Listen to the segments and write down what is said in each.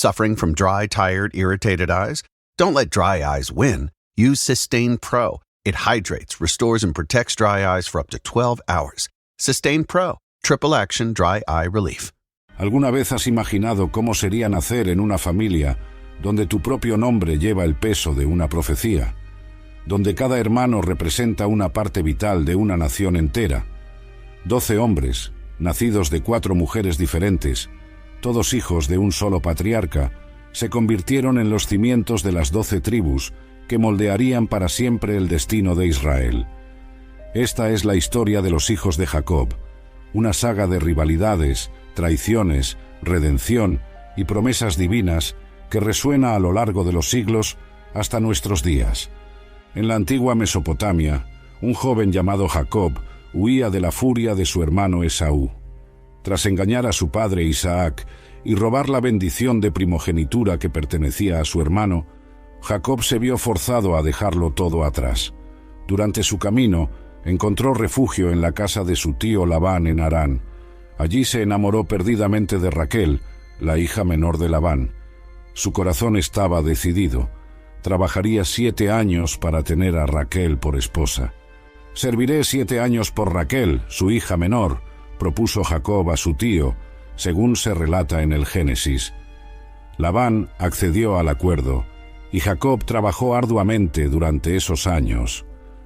Suffering from dry, tired, irritated eyes? Don't let dry eyes win. Use Systane Pro. It hydrates, restores, and protects dry eyes for up to 12 hours. Systane Pro. Triple Action Dry Eye Relief. ¿Alguna vez has imaginado cómo sería nacer en una familia donde tu propio nombre lleva el peso de una profecía? Donde cada hermano representa una parte vital de una nación entera. 12 hombres, nacidos de 4 mujeres diferentes, todos hijos de un solo patriarca, se convirtieron en los cimientos de las 12 tribus que moldearían para siempre el destino de Israel. Esta es la historia de los hijos de Jacob, una saga de rivalidades, traiciones, redención y promesas divinas que resuena a lo largo de los siglos hasta nuestros días. En la antigua Mesopotamia, un joven llamado Jacob huía de la furia de su hermano Esaú. Tras engañar a su padre Isaac y robar la bendición de primogenitura que pertenecía a su hermano, Jacob se vio forzado a dejarlo todo atrás. Durante su camino, encontró refugio en la casa de su tío Labán en Harán. Allí se enamoró perdidamente de Raquel, la hija menor de Labán. Su corazón estaba decidido. Trabajaría 7 años para tener a Raquel por esposa. «Serviré 7 años por Raquel, su hija menor», propuso Jacob a su tío, según se relata en el Génesis. Labán accedió al acuerdo, y Jacob trabajó arduamente durante esos años.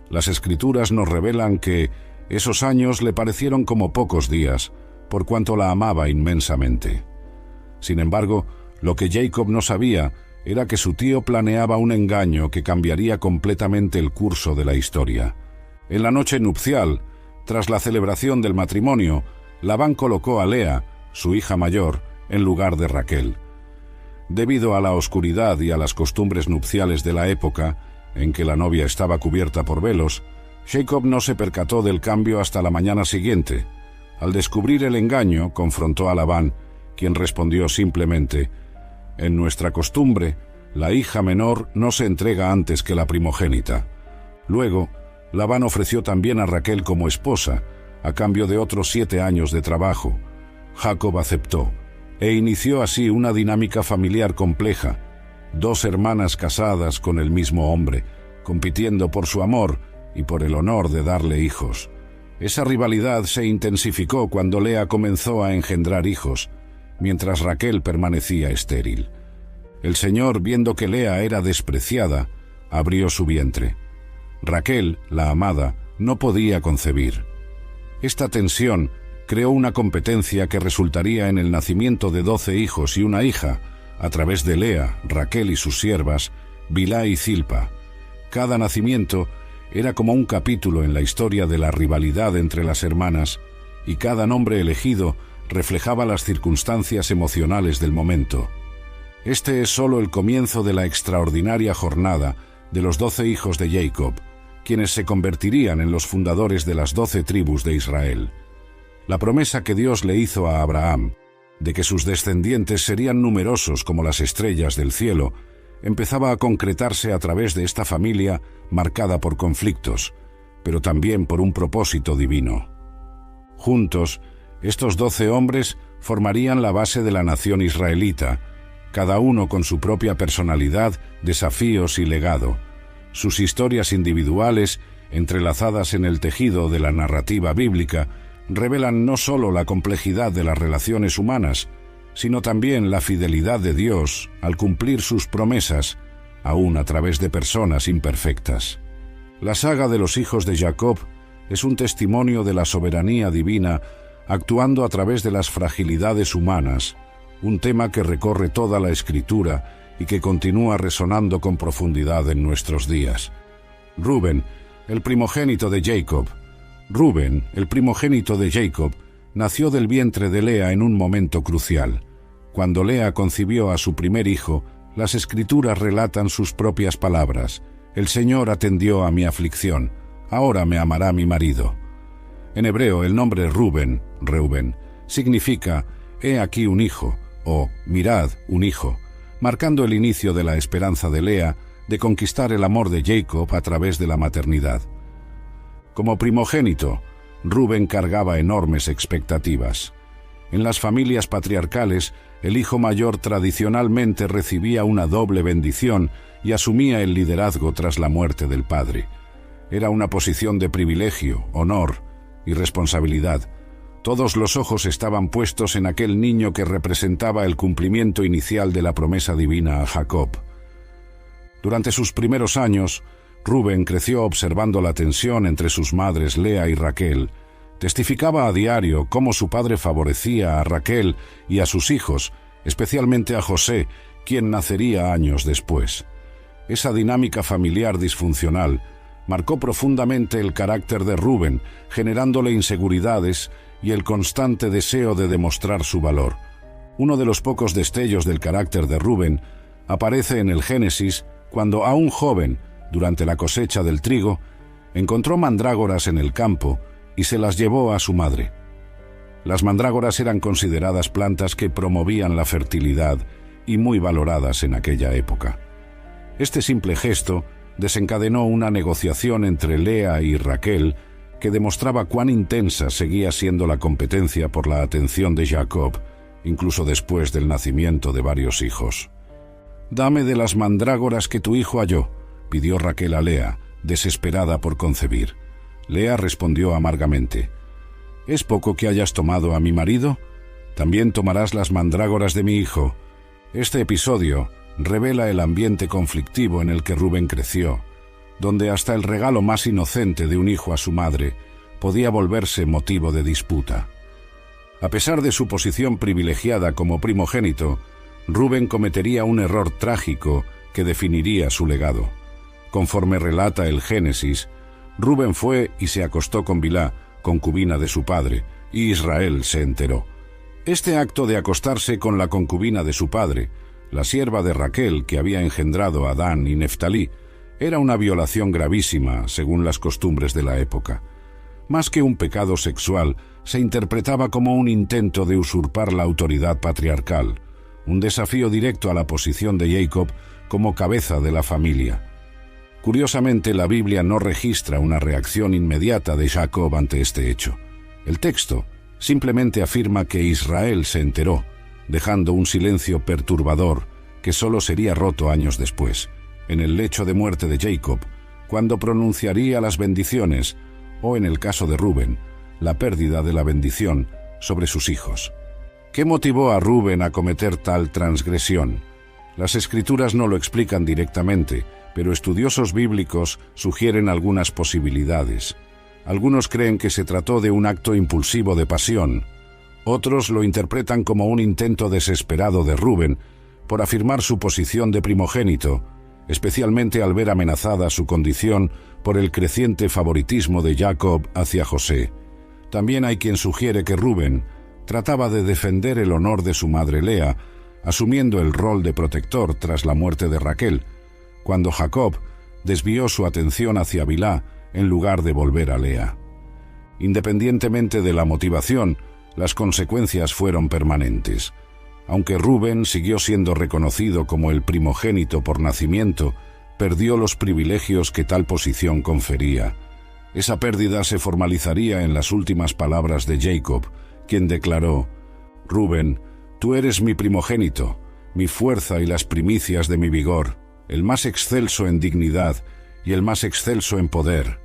Las Escrituras nos revelan que esos años le parecieron como pocos días, por cuanto la amaba inmensamente. Sin embargo, lo que Jacob no sabía era que su tío planeaba un engaño que cambiaría completamente el curso de la historia. En la noche nupcial, tras la celebración del matrimonio, Labán colocó a Lea, su hija mayor, en lugar de Raquel. Debido a la oscuridad y a las costumbres nupciales de la época, en que la novia estaba cubierta por velos, Jacob no se percató del cambio hasta la mañana siguiente. Al descubrir el engaño, confrontó a Labán, quien respondió simplemente: «En nuestra costumbre, la hija menor no se entrega antes que la primogénita». Luego, Labán ofreció también a Raquel como esposa, a cambio de otros 7 años de trabajo. Jacob aceptó, e inició así una dinámica familiar compleja. 2 hermanas casadas con el mismo hombre, compitiendo por su amor y por el honor de darle hijos. Esa rivalidad se intensificó cuando Lea comenzó a engendrar hijos, mientras Raquel permanecía estéril. El Señor, viendo que Lea era despreciada, abrió su vientre. Raquel, la amada, no podía concebir. Esta tensión creó una competencia que resultaría en el nacimiento de 12 hijos y una hija, a través de Lea, Raquel y sus siervas, Bilhá y Zilpa. Cada nacimiento era como un capítulo en la historia de la rivalidad entre las hermanas, y cada nombre elegido reflejaba las circunstancias emocionales del momento. Este es solo el comienzo de la extraordinaria jornada de los 12 hijos de Jacob, quienes se convertirían en los fundadores de las 12 tribus de Israel. La promesa que Dios le hizo a Abraham, de que sus descendientes serían numerosos como las estrellas del cielo, empezaba a concretarse a través de esta familia marcada por conflictos, pero también por un propósito divino. Juntos, estos 12 hombres formarían la base de la nación israelita, cada uno con su propia personalidad, desafíos y legado. Sus historias individuales, entrelazadas en el tejido de la narrativa bíblica, revelan no solo la complejidad de las relaciones humanas, sino también la fidelidad de Dios al cumplir sus promesas, aún a través de personas imperfectas. La saga de los hijos de Jacob es un testimonio de la soberanía divina actuando a través de las fragilidades humanas, un tema que recorre toda la Escritura y que continúa resonando con profundidad en nuestros días. Rubén, el primogénito de Jacob. Rubén, el primogénito de Jacob, nació del vientre de Lea en un momento crucial. Cuando Lea concibió a su primer hijo, las Escrituras relatan sus propias palabras: «El Señor atendió a mi aflicción, ahora me amará mi marido». En hebreo, el nombre Rubén, Reuben, significa «he aquí un hijo» o «mirad, un hijo», marcando el inicio de la esperanza de Lea de conquistar el amor de Jacob a través de la maternidad. Como primogénito, Rubén cargaba enormes expectativas. En las familias patriarcales, el hijo mayor tradicionalmente recibía una doble bendición y asumía el liderazgo tras la muerte del padre. Era una posición de privilegio, honor y responsabilidad. Todos los ojos estaban puestos en aquel niño que representaba el cumplimiento inicial de la promesa divina a Jacob. Durante sus primeros años, Rubén creció observando la tensión entre sus madres Lea y Raquel. Testificaba a diario cómo su padre favorecía a Raquel y a sus hijos, especialmente a José, quien nacería años después. Esa dinámica familiar disfuncional marcó profundamente el carácter de Rubén, generándole inseguridades y el constante deseo de demostrar su valor. Uno de los pocos destellos del carácter de Rubén aparece en el Génesis cuando, aún joven, durante la cosecha del trigo, encontró mandrágoras en el campo y se las llevó a su madre. Las mandrágoras eran consideradas plantas que promovían la fertilidad y muy valoradas en aquella época. Este simple gesto desencadenó una negociación entre Lea y Raquel que demostraba cuán intensa seguía siendo la competencia por la atención de Jacob, incluso después del nacimiento de varios hijos. «Dame de las mandrágoras que tu hijo halló», pidió Raquel a Lea, desesperada por concebir. Lea respondió amargamente: «¿Es poco que hayas tomado a mi marido? También tomarás las mandrágoras de mi hijo». Este episodio revela el ambiente conflictivo en el que Rubén creció, donde hasta el regalo más inocente de un hijo a su madre podía volverse motivo de disputa. A pesar de su posición privilegiada como primogénito, Rubén cometería un error trágico que definiría su legado. Conforme relata el Génesis, Rubén fue y se acostó con Bilhá, concubina de su padre, y Israel se enteró. Este acto de acostarse con la concubina de su padre, la sierva de Raquel que había engendrado a Dan y Neftalí, era una violación gravísima según las costumbres de la época. Más que un pecado sexual, se interpretaba como un intento de usurpar la autoridad patriarcal, un desafío directo a la posición de Jacob como cabeza de la familia. Curiosamente, la Biblia no registra una reacción inmediata de Jacob ante este hecho. El texto simplemente afirma que Israel se enteró, dejando un silencio perturbador que solo sería roto años después, en el lecho de muerte de Jacob, cuando pronunciaría las bendiciones, o en el caso de Rubén, la pérdida de la bendición sobre sus hijos. ¿Qué motivó a Rubén a cometer tal transgresión? Las Escrituras no lo explican directamente, pero estudiosos bíblicos sugieren algunas posibilidades. Algunos creen que se trató de un acto impulsivo de pasión. Otros lo interpretan como un intento desesperado de Rubén por afirmar su posición de primogénito, especialmente al ver amenazada su condición por el creciente favoritismo de Jacob hacia José. También hay quien sugiere que Rubén trataba de defender el honor de su madre Lea, asumiendo el rol de protector tras la muerte de Raquel, cuando Jacob desvió su atención hacia Bilhá en lugar de volver a Lea. Independientemente de la motivación, las consecuencias fueron permanentes. Aunque Rubén siguió siendo reconocido como el primogénito por nacimiento, perdió los privilegios que tal posición confería. Esa pérdida se formalizaría en las últimas palabras de Jacob, quien declaró: «Rubén, tú eres mi primogénito, mi fuerza y las primicias de mi vigor, el más excelso en dignidad y el más excelso en poder.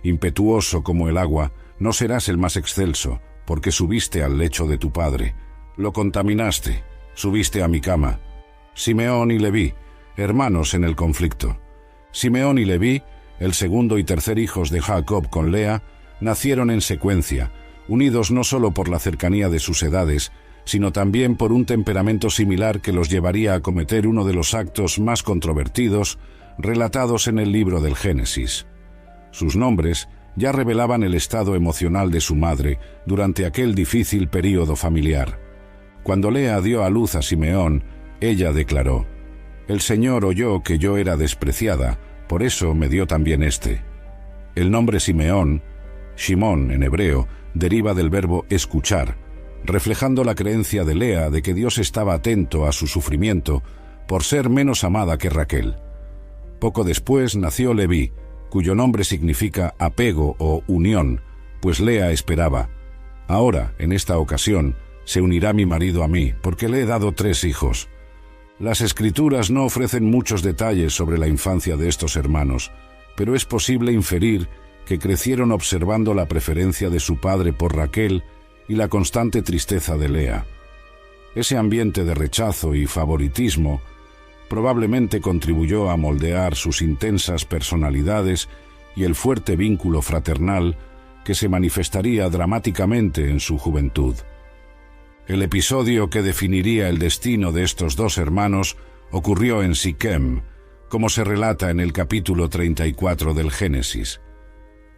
Impetuoso como el agua, no serás el más excelso, porque subiste al lecho de tu padre. Lo contaminaste, subiste a mi cama». Simeón y Leví, hermanos en el conflicto. Simeón y Leví, el segundo y tercer hijos de Jacob con Lea, nacieron en secuencia, unidos no solo por la cercanía de sus edades, sino también por un temperamento similar que los llevaría a cometer uno de los actos más controvertidos relatados en el libro del Génesis. Sus nombres ya revelaban el estado emocional de su madre durante aquel difícil período familiar. Cuando Lea dio a luz a Simeón, ella declaró: «El Señor oyó que yo era despreciada, por eso me dio también este». El nombre Simeón, Shimón en hebreo, deriva del verbo escuchar, reflejando la creencia de Lea de que Dios estaba atento a su sufrimiento por ser menos amada que Raquel. Poco después nació Leví, cuyo nombre significa apego o unión, pues Lea esperaba. Ahora, en esta ocasión, se unirá mi marido a mí, porque le he dado 3 hijos. Las Escrituras no ofrecen muchos detalles sobre la infancia de estos hermanos, pero es posible inferir que crecieron observando la preferencia de su padre por Raquel y la constante tristeza de Lea. Ese ambiente de rechazo y favoritismo probablemente contribuyó a moldear sus intensas personalidades y el fuerte vínculo fraternal que se manifestaría dramáticamente en su juventud. El episodio que definiría el destino de estos 2 hermanos ocurrió en Siquem, como se relata en el capítulo 34 del Génesis.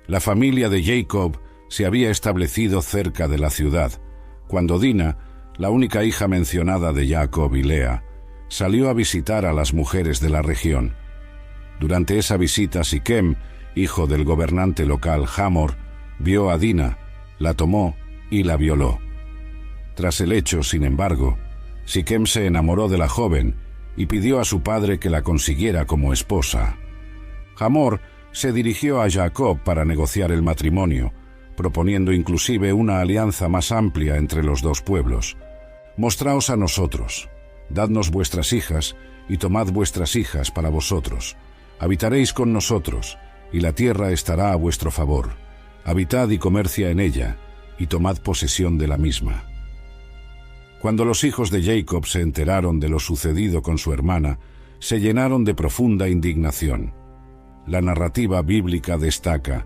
La familia de Jacob se había establecido cerca de la ciudad, cuando Dina, la única hija mencionada de Jacob y Lea, salió a visitar a las mujeres de la región. Durante esa visita, Siquem, hijo del gobernante local Hamor, vio a Dina, la tomó y la violó. Tras el hecho, sin embargo, Siquem se enamoró de la joven y pidió a su padre que la consiguiera como esposa. Hamor se dirigió a Jacob para negociar el matrimonio, proponiendo inclusive una alianza más amplia entre los 2 pueblos. «Mostraos a nosotros, dadnos vuestras hijas y tomad vuestras hijas para vosotros. Habitaréis con nosotros, y la tierra estará a vuestro favor. Habitad y comercia en ella, y tomad posesión de la misma». Cuando los hijos de Jacob se enteraron de lo sucedido con su hermana, se llenaron de profunda indignación. La narrativa bíblica destaca: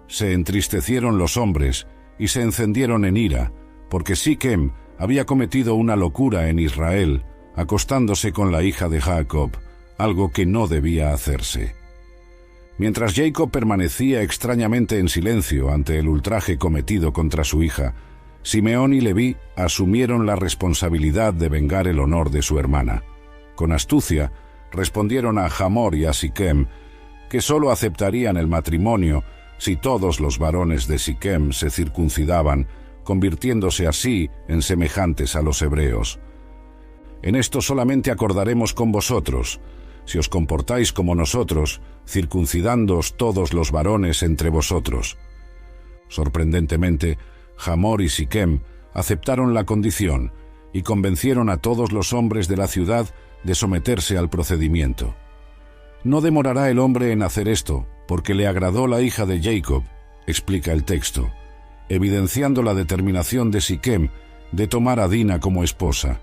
se entristecieron los hombres y se encendieron en ira, porque Siquem había cometido una locura en Israel, acostándose con la hija de Jacob, algo que no debía hacerse. Mientras Jacob permanecía extrañamente en silencio ante el ultraje cometido contra su hija, Simeón y Leví asumieron la responsabilidad de vengar el honor de su hermana. Con astucia, respondieron a Hamor y a Siquem que solo aceptarían el matrimonio si todos los varones de Siquem se circuncidaban, convirtiéndose así en semejantes a los hebreos. «En esto solamente acordaremos con vosotros, si os comportáis como nosotros, circuncidándoos todos los varones entre vosotros». Sorprendentemente, Hamor y Siquem aceptaron la condición y convencieron a todos los hombres de la ciudad de someterse al procedimiento. «No demorará el hombre en hacer esto, porque le agradó la hija de Jacob», explica el texto, evidenciando la determinación de Siquem de tomar a Dina como esposa.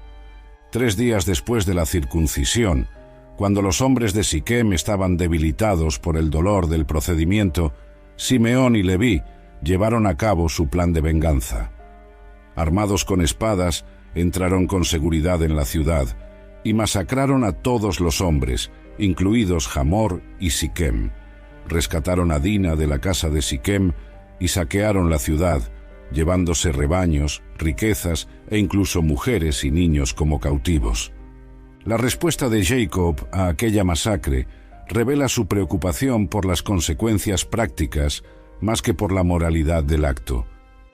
3 días después de la circuncisión, cuando los hombres de Siquem estaban debilitados por el dolor del procedimiento, Simeón y Leví llevaron a cabo su plan de venganza. Armados con espadas, entraron con seguridad en la ciudad y masacraron a todos los hombres, incluidos Hamor y Siquem. Rescataron a Dina de la casa de Siquem y saquearon la ciudad, llevándose rebaños, riquezas e incluso mujeres y niños como cautivos. La respuesta de Jacob a aquella masacre revela su preocupación por las consecuencias prácticas más que por la moralidad del acto.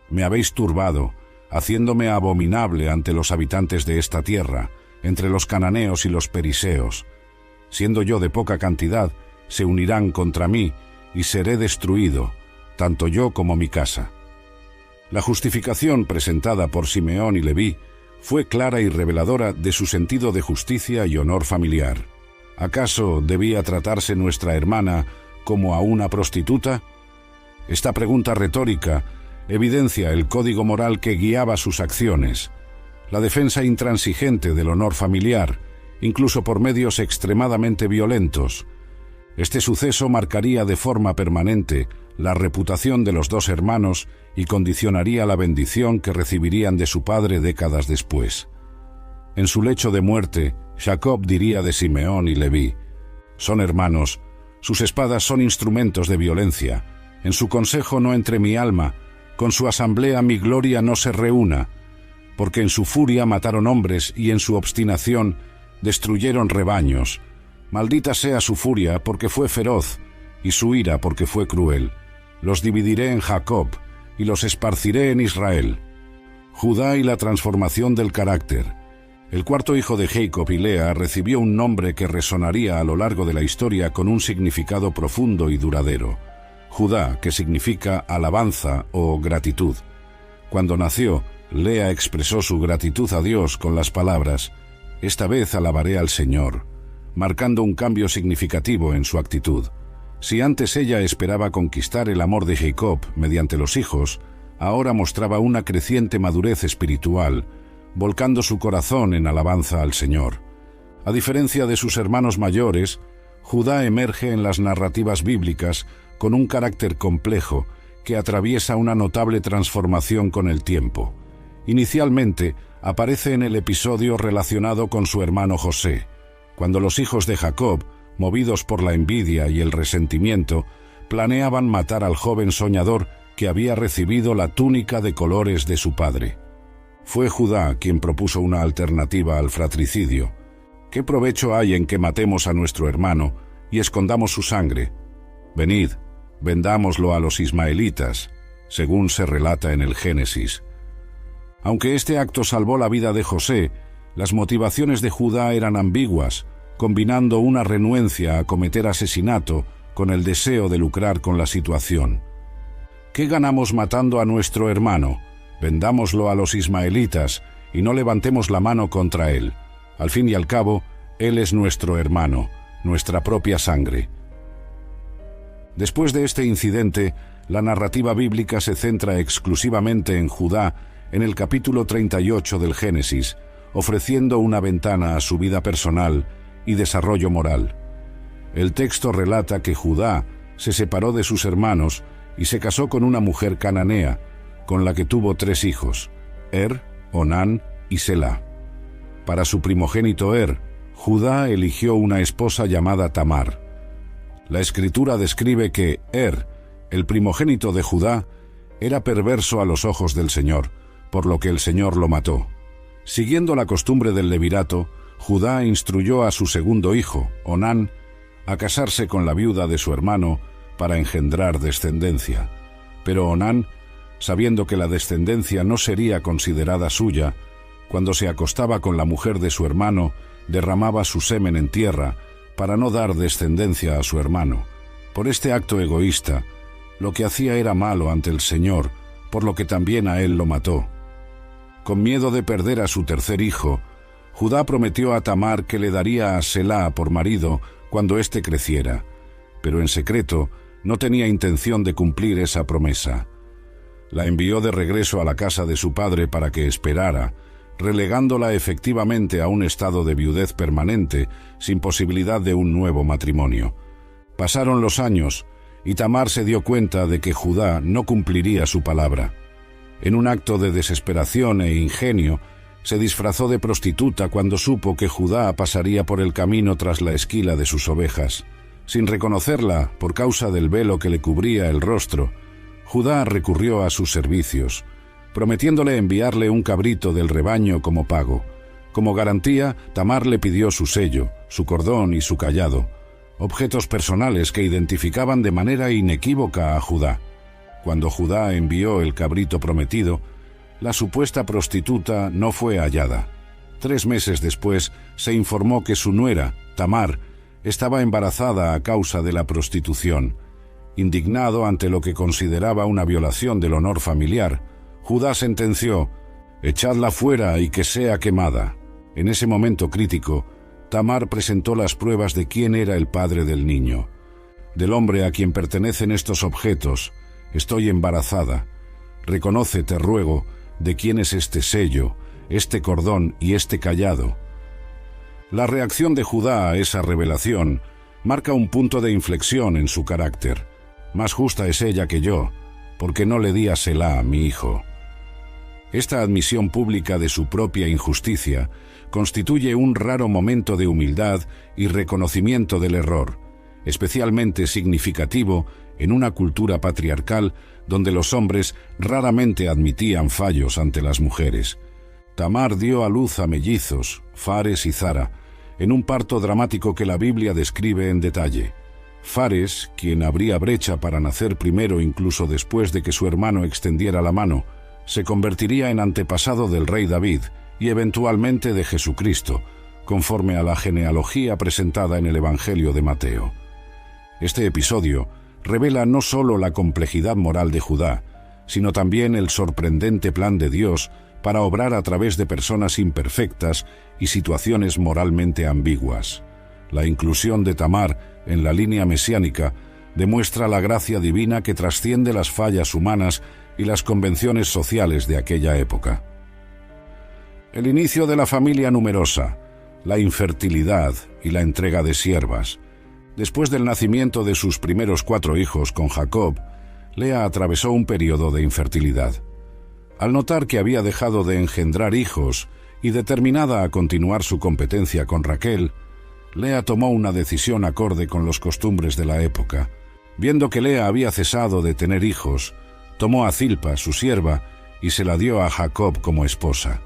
«Me habéis turbado, haciéndome abominable ante los habitantes de esta tierra, entre los cananeos y los periseos. Siendo yo de poca cantidad, se unirán contra mí, y seré destruido, tanto yo como mi casa». La justificación presentada por Simeón y Leví fue clara y reveladora de su sentido de justicia y honor familiar. ¿Acaso debía tratarse nuestra hermana como a una prostituta? Esta pregunta retórica evidencia el código moral que guiaba sus acciones, la defensa intransigente del honor familiar, incluso por medios extremadamente violentos. Este suceso marcaría de forma permanente la reputación de los 2 hermanos y condicionaría la bendición que recibirían de su padre décadas después. En su lecho de muerte, Jacob diría de Simeón y Leví: «Son hermanos, sus espadas son instrumentos de violencia. En su consejo no entre mi alma, con su asamblea mi gloria no se reúna, porque en su furia mataron hombres y en su obstinación destruyeron rebaños. Maldita sea su furia porque fue feroz y su ira porque fue cruel. Los dividiré en Jacob y los esparciré en Israel». Judá y la transformación del carácter. El 4º hijo de Jacob y Lea recibió un nombre que resonaría a lo largo de la historia con un significado profundo y duradero. Judá, que significa alabanza o gratitud. Cuando nació, Lea expresó su gratitud a Dios con las palabras: «Esta vez alabaré al Señor», marcando un cambio significativo en su actitud. Si antes ella esperaba conquistar el amor de Jacob mediante los hijos, ahora mostraba una creciente madurez espiritual, volcando su corazón en alabanza al Señor. A diferencia de sus hermanos mayores, Judá emerge en las narrativas bíblicas con un carácter complejo que atraviesa una notable transformación con el tiempo. Inicialmente, aparece en el episodio relacionado con su hermano José, cuando los hijos de Jacob, movidos por la envidia y el resentimiento, planeaban matar al joven soñador que había recibido la túnica de colores de su padre. Fue Judá quien propuso una alternativa al fratricidio. ¿Qué provecho hay en que matemos a nuestro hermano y escondamos su sangre? Venid, vendámoslo a los ismaelitas, según se relata en el Génesis. Aunque este acto salvó la vida de José, las motivaciones de Judá eran ambiguas, combinando una renuencia a cometer asesinato con el deseo de lucrar con la situación. ¿Qué ganamos matando a nuestro hermano? Vendámoslo a los ismaelitas y no levantemos la mano contra él. Al fin y al cabo, él es nuestro hermano, nuestra propia sangre. Después de este incidente, la narrativa bíblica se centra exclusivamente en Judá en el capítulo 38 del Génesis, ofreciendo una ventana a su vida personal y desarrollo moral. El texto relata que Judá se separó de sus hermanos y se casó con una mujer cananea, con la que tuvo 3 hijos, Onán y Selá. Para su primogénito Judá eligió una esposa llamada Tamar. La Escritura describe que el primogénito de Judá, era perverso a los ojos del Señor, por lo que el Señor lo mató. Siguiendo la costumbre del levirato, Judá instruyó a su segundo hijo, Onán, a casarse con la viuda de su hermano para engendrar descendencia. Pero Onán, sabiendo que la descendencia no sería considerada suya, cuando se acostaba con la mujer de su hermano, derramaba su semen en tierra para no dar descendencia a su hermano. Por este acto egoísta, lo que hacía era malo ante el Señor, por lo que también a él lo mató. Con miedo de perder a su tercer hijo, Judá prometió a Tamar que le daría a Selá por marido cuando éste creciera, pero en secreto no tenía intención de cumplir esa promesa. La envió de regreso a la casa de su padre para que esperara, relegándola efectivamente a un estado de viudez permanente, sin posibilidad de un nuevo matrimonio. Pasaron los años, y Tamar se dio cuenta de que Judá no cumpliría su palabra. En un acto de desesperación e ingenio, se disfrazó de prostituta cuando supo que Judá pasaría por el camino tras la esquila de sus ovejas. Sin reconocerla, por causa del velo que le cubría el rostro, Judá recurrió a sus servicios, prometiéndole enviarle un cabrito del rebaño como pago. Como garantía, Tamar le pidió su sello, su cordón y su cayado, objetos personales que identificaban de manera inequívoca a Judá. Cuando Judá envió el cabrito prometido, la supuesta prostituta no fue hallada. 3 meses después, se informó que su nuera, Tamar, estaba embarazada a causa de la prostitución. Indignado ante lo que consideraba una violación del honor familiar, Judá sentenció: «Echadla fuera y que sea quemada». En ese momento crítico, Tamar presentó las pruebas de quién era el padre del niño. «Del hombre a quien pertenecen estos objetos, estoy embarazada. Reconoce, te ruego, de quién es este sello, este cordón y este cayado». La reacción de Judá a esa revelación marca un punto de inflexión en su carácter. Más justa es ella que yo, porque no le di a Selá, mi hijo. Esta admisión pública de su propia injusticia constituye un raro momento de humildad y reconocimiento del error, especialmente significativo en una cultura patriarcal donde los hombres raramente admitían fallos ante las mujeres. Tamar dio a luz a mellizos, Fares y Zara, en un parto dramático que la Biblia describe en detalle. Fares, quien abría brecha para nacer primero incluso después de que su hermano extendiera la mano, se convertiría en antepasado del rey David y eventualmente de Jesucristo, conforme a la genealogía presentada en el Evangelio de Mateo. Este episodio revela no solo la complejidad moral de Judá, sino también el sorprendente plan de Dios para obrar a través de personas imperfectas y situaciones moralmente ambiguas. La inclusión de Tamar en la línea mesiánica demuestra la gracia divina que trasciende las fallas humanas y las convenciones sociales de aquella época. El inicio de la familia numerosa, la infertilidad y la entrega de siervas. Después del nacimiento de sus primeros 4 hijos con Jacob, Lea atravesó un periodo de infertilidad. Al notar que había dejado de engendrar hijos y determinada a continuar su competencia con Raquel, Lea tomó una decisión acorde con los costumbres de la época. Viendo que Lea había cesado de tener hijos, tomó a Zilpa, su sierva, y se la dio a Jacob como esposa.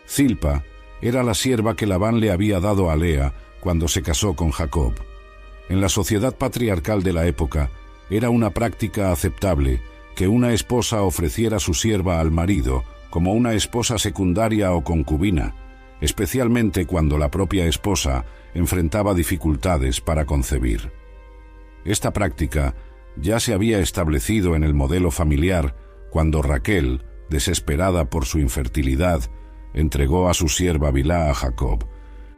Zilpa era la sierva que Labán le había dado a Lea cuando se casó con Jacob. En la sociedad patriarcal de la época, era una práctica aceptable que una esposa ofreciera su sierva al marido como una esposa secundaria o concubina, especialmente cuando la propia esposa enfrentaba dificultades para concebir. Esta práctica ya se había establecido en el modelo familiar cuando Raquel, desesperada por su infertilidad, entregó a su sierva Bilhá a Jacob.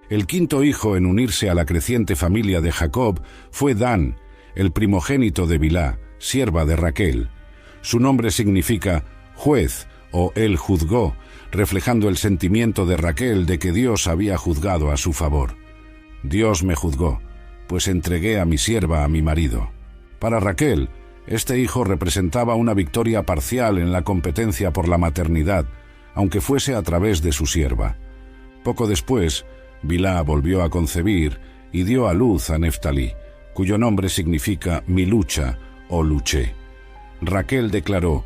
El 5.º hijo en unirse a la creciente familia de Jacob fue Dan, el primogénito de Bilhá, sierva de Raquel. Su nombre significa juez o él juzgó, reflejando el sentimiento de Raquel de que Dios había juzgado a su favor. Dios me juzgó, pues entregué a mi sierva a mi marido. Para Raquel, este hijo representaba una victoria parcial en la competencia por la maternidad, aunque fuese a través de su sierva. Poco después, Bilhá volvió a concebir y dio a luz a Neftalí, cuyo nombre significa mi lucha o luché. Raquel declaró: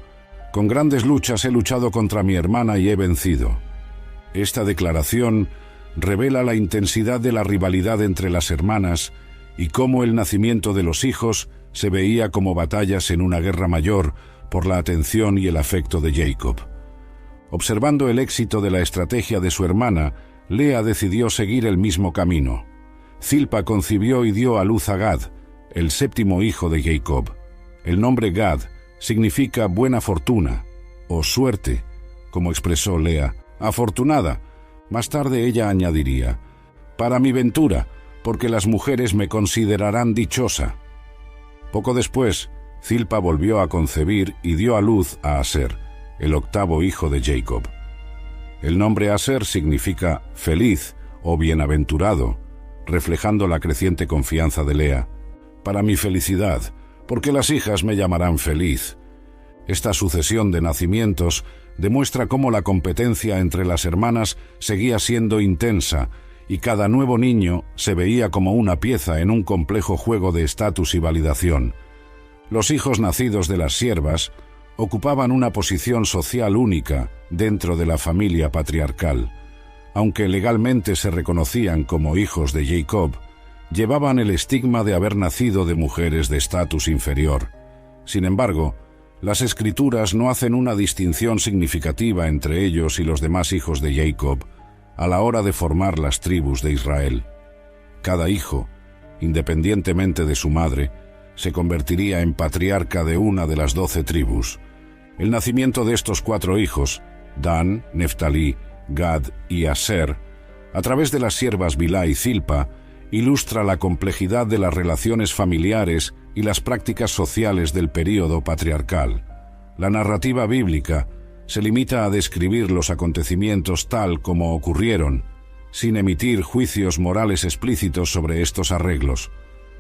con grandes luchas he luchado contra mi hermana y he vencido. Esta declaración revela la intensidad de la rivalidad entre las hermanas y cómo el nacimiento de los hijos se veía como batallas en una guerra mayor por la atención y el afecto de Jacob. Observando el éxito de la estrategia de su hermana, Lea decidió seguir el mismo camino. Zilpa concibió y dio a luz a Gad, el 7.º hijo de Jacob. El nombre Gad significa buena fortuna o suerte, como expresó Lea. Afortunada. Más tarde ella añadiría: para mi ventura, porque las mujeres me considerarán dichosa. Poco después, Zilpa volvió a concebir y dio a luz a Aser, el 8.º hijo de Jacob. El nombre Aser significa feliz o bienaventurado, reflejando la creciente confianza de Lea. Para mi felicidad, porque las hijas me llamarán feliz. Esta sucesión de nacimientos demuestra cómo la competencia entre las hermanas seguía siendo intensa y cada nuevo niño se veía como una pieza en un complejo juego de estatus y validación. Los hijos nacidos de las siervas ocupaban una posición social única dentro de la familia patriarcal. Aunque legalmente se reconocían como hijos de Jacob, llevaban el estigma de haber nacido de mujeres de estatus inferior. Sin embargo, las Escrituras no hacen una distinción significativa entre ellos y los demás hijos de Jacob a la hora de formar las tribus de Israel. Cada hijo, independientemente de su madre, se convertiría en patriarca de una de las 12 tribus. El nacimiento de estos 4 hijos, Dan, Neftalí, Gad y Aser, a través de las siervas Bilhá y Zilpa, ilustra la complejidad de las relaciones familiares y las prácticas sociales del período patriarcal. La narrativa bíblica se limita a describir los acontecimientos tal como ocurrieron, sin emitir juicios morales explícitos sobre estos arreglos.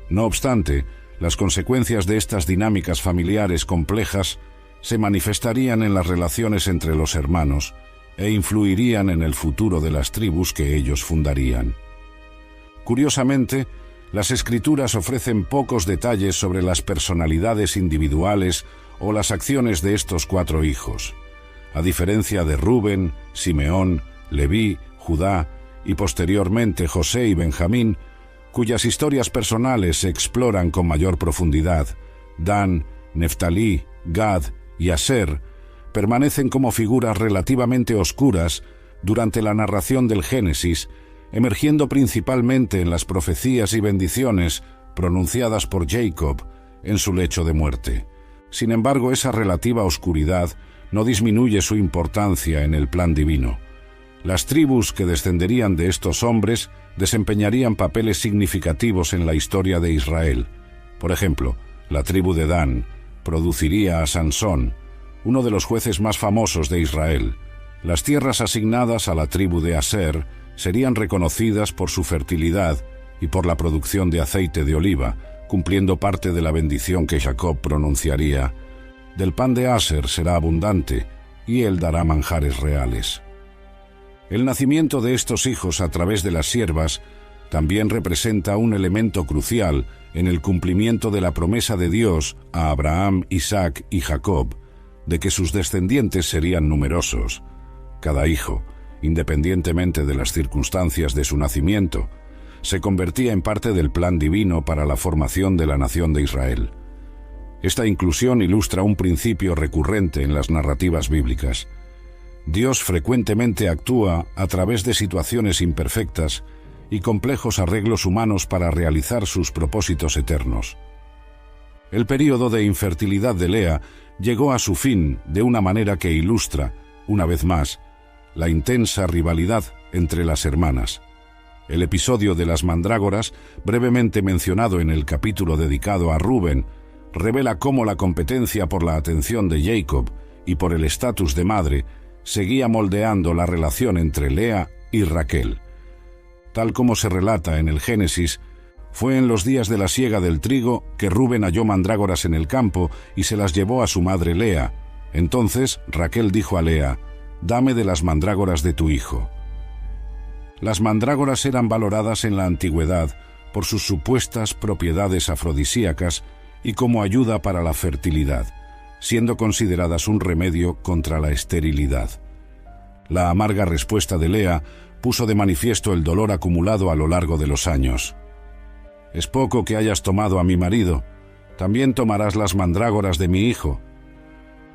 No obstante, las consecuencias de estas dinámicas familiares complejas se manifestarían en las relaciones entre los hermanos e influirían en el futuro de las tribus que ellos fundarían. Curiosamente, las Escrituras ofrecen pocos detalles sobre las personalidades individuales o las acciones de estos 4 hijos. A diferencia de Rubén, Simeón, Leví, Judá y posteriormente José y Benjamín, cuyas historias personales se exploran con mayor profundidad, Dan, Neftalí, Gad y Aser permanecen como figuras relativamente oscuras durante la narración del Génesis, emergiendo principalmente en las profecías y bendiciones pronunciadas por Jacob en su lecho de muerte. Sin embargo, esa relativa oscuridad no disminuye su importancia en el plan divino. Las tribus que descenderían de estos hombres desempeñarían papeles significativos en la historia de Israel. Por ejemplo, la tribu de Dan produciría a Sansón, uno de los jueces más famosos de Israel. Las tierras asignadas a la tribu de Aser serían reconocidas por su fertilidad y por la producción de aceite de oliva, cumpliendo parte de la bendición que Jacob pronunciaría: del pan de Aser será abundante, y él dará manjares reales. El nacimiento de estos hijos a través de las siervas también representa un elemento crucial en el cumplimiento de la promesa de Dios a Abraham, Isaac y Jacob, de que sus descendientes serían numerosos. Cada hijo, independientemente de las circunstancias de su nacimiento, se convertía en parte del plan divino para la formación de la nación de Israel. Esta inclusión ilustra un principio recurrente en las narrativas bíblicas. Dios frecuentemente actúa a través de situaciones imperfectas y complejos arreglos humanos para realizar sus propósitos eternos. El período de infertilidad de Lea llegó a su fin de una manera que ilustra, una vez más, la intensa rivalidad entre las hermanas. El episodio de las mandrágoras, brevemente mencionado en el capítulo dedicado a Rubén, revela cómo la competencia por la atención de Jacob y por el estatus de madre seguía moldeando la relación entre Lea y Raquel. Tal como se relata en el Génesis, fue en los días de la siega del trigo que Rubén halló mandrágoras en el campo y se las llevó a su madre Lea. Entonces Raquel dijo a Lea: «Dame de las mandrágoras de tu hijo». Las mandrágoras eran valoradas en la antigüedad por sus supuestas propiedades afrodisíacas y como ayuda para la fertilidad, siendo consideradas un remedio contra la esterilidad. La amarga respuesta de Lea puso de manifiesto el dolor acumulado a lo largo de los años. «Es poco que hayas tomado a mi marido, también tomarás las mandrágoras de mi hijo».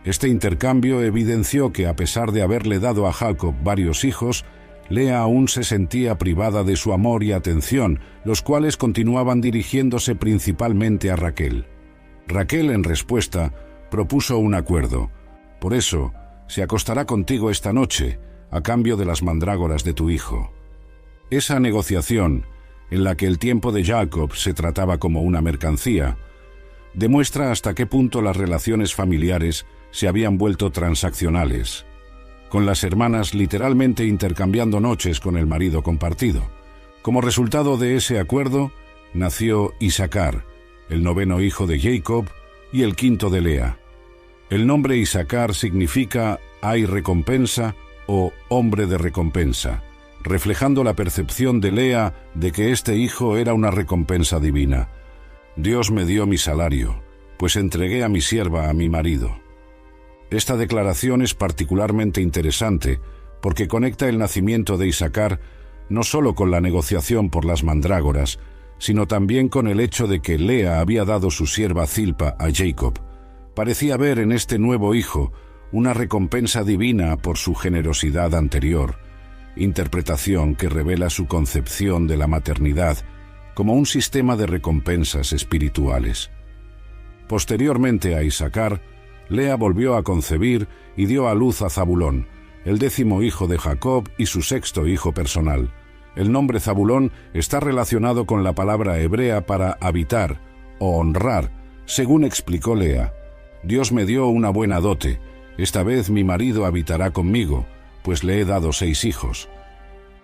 Este intercambio evidenció que, a pesar de haberle dado a Jacob varios hijos, Lea aún se sentía privada de su amor y atención, los cuales continuaban dirigiéndose principalmente a Raquel. Raquel, en respuesta, propuso un acuerdo. «Por eso, se acostará contigo esta noche, a cambio de las mandrágoras de tu hijo». Esa negociación, en la que el tiempo de Jacob se trataba como una mercancía, demuestra hasta qué punto las relaciones familiares se habían vuelto transaccionales, con las hermanas literalmente intercambiando noches con el marido compartido. Como resultado de ese acuerdo, nació Isacar, el 9º hijo de Jacob y el 5º de Lea. El nombre Isacar significa «hay recompensa» o «hombre de recompensa», reflejando la percepción de Lea de que este hijo era una recompensa divina. «Dios me dio mi salario, pues entregué a mi sierva a mi marido». Esta declaración es particularmente interesante porque conecta el nacimiento de Isacar no solo con la negociación por las mandrágoras, sino también con el hecho de que Lea había dado su sierva Zilpa a Jacob. Parecía ver en este nuevo hijo una recompensa divina por su generosidad anterior, interpretación que revela su concepción de la maternidad como un sistema de recompensas espirituales. Posteriormente a Isacar, Lea volvió a concebir y dio a luz a Zabulón, el 10º hijo de Jacob y su 6º hijo personal. El nombre Zabulón está relacionado con la palabra hebrea para habitar o honrar, según explicó Lea. «Dios me dio una buena dote, esta vez mi marido habitará conmigo, pues le he dado 6 hijos».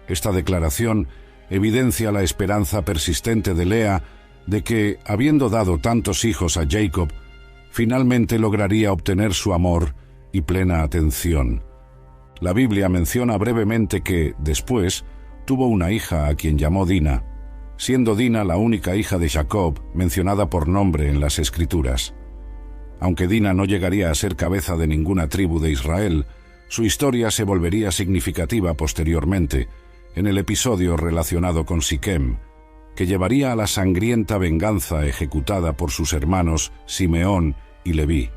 Esta declaración evidencia la esperanza persistente de Lea de que, habiendo dado tantos hijos a Jacob, finalmente lograría obtener su amor y plena atención. La Biblia menciona brevemente que, después, tuvo una hija a quien llamó Dina, siendo Dina la única hija de Jacob mencionada por nombre en las Escrituras. Aunque Dina no llegaría a ser cabeza de ninguna tribu de Israel, su historia se volvería significativa posteriormente, en el episodio relacionado con Siquem, que llevaría a la sangrienta venganza ejecutada por sus hermanos Simeón y Leví.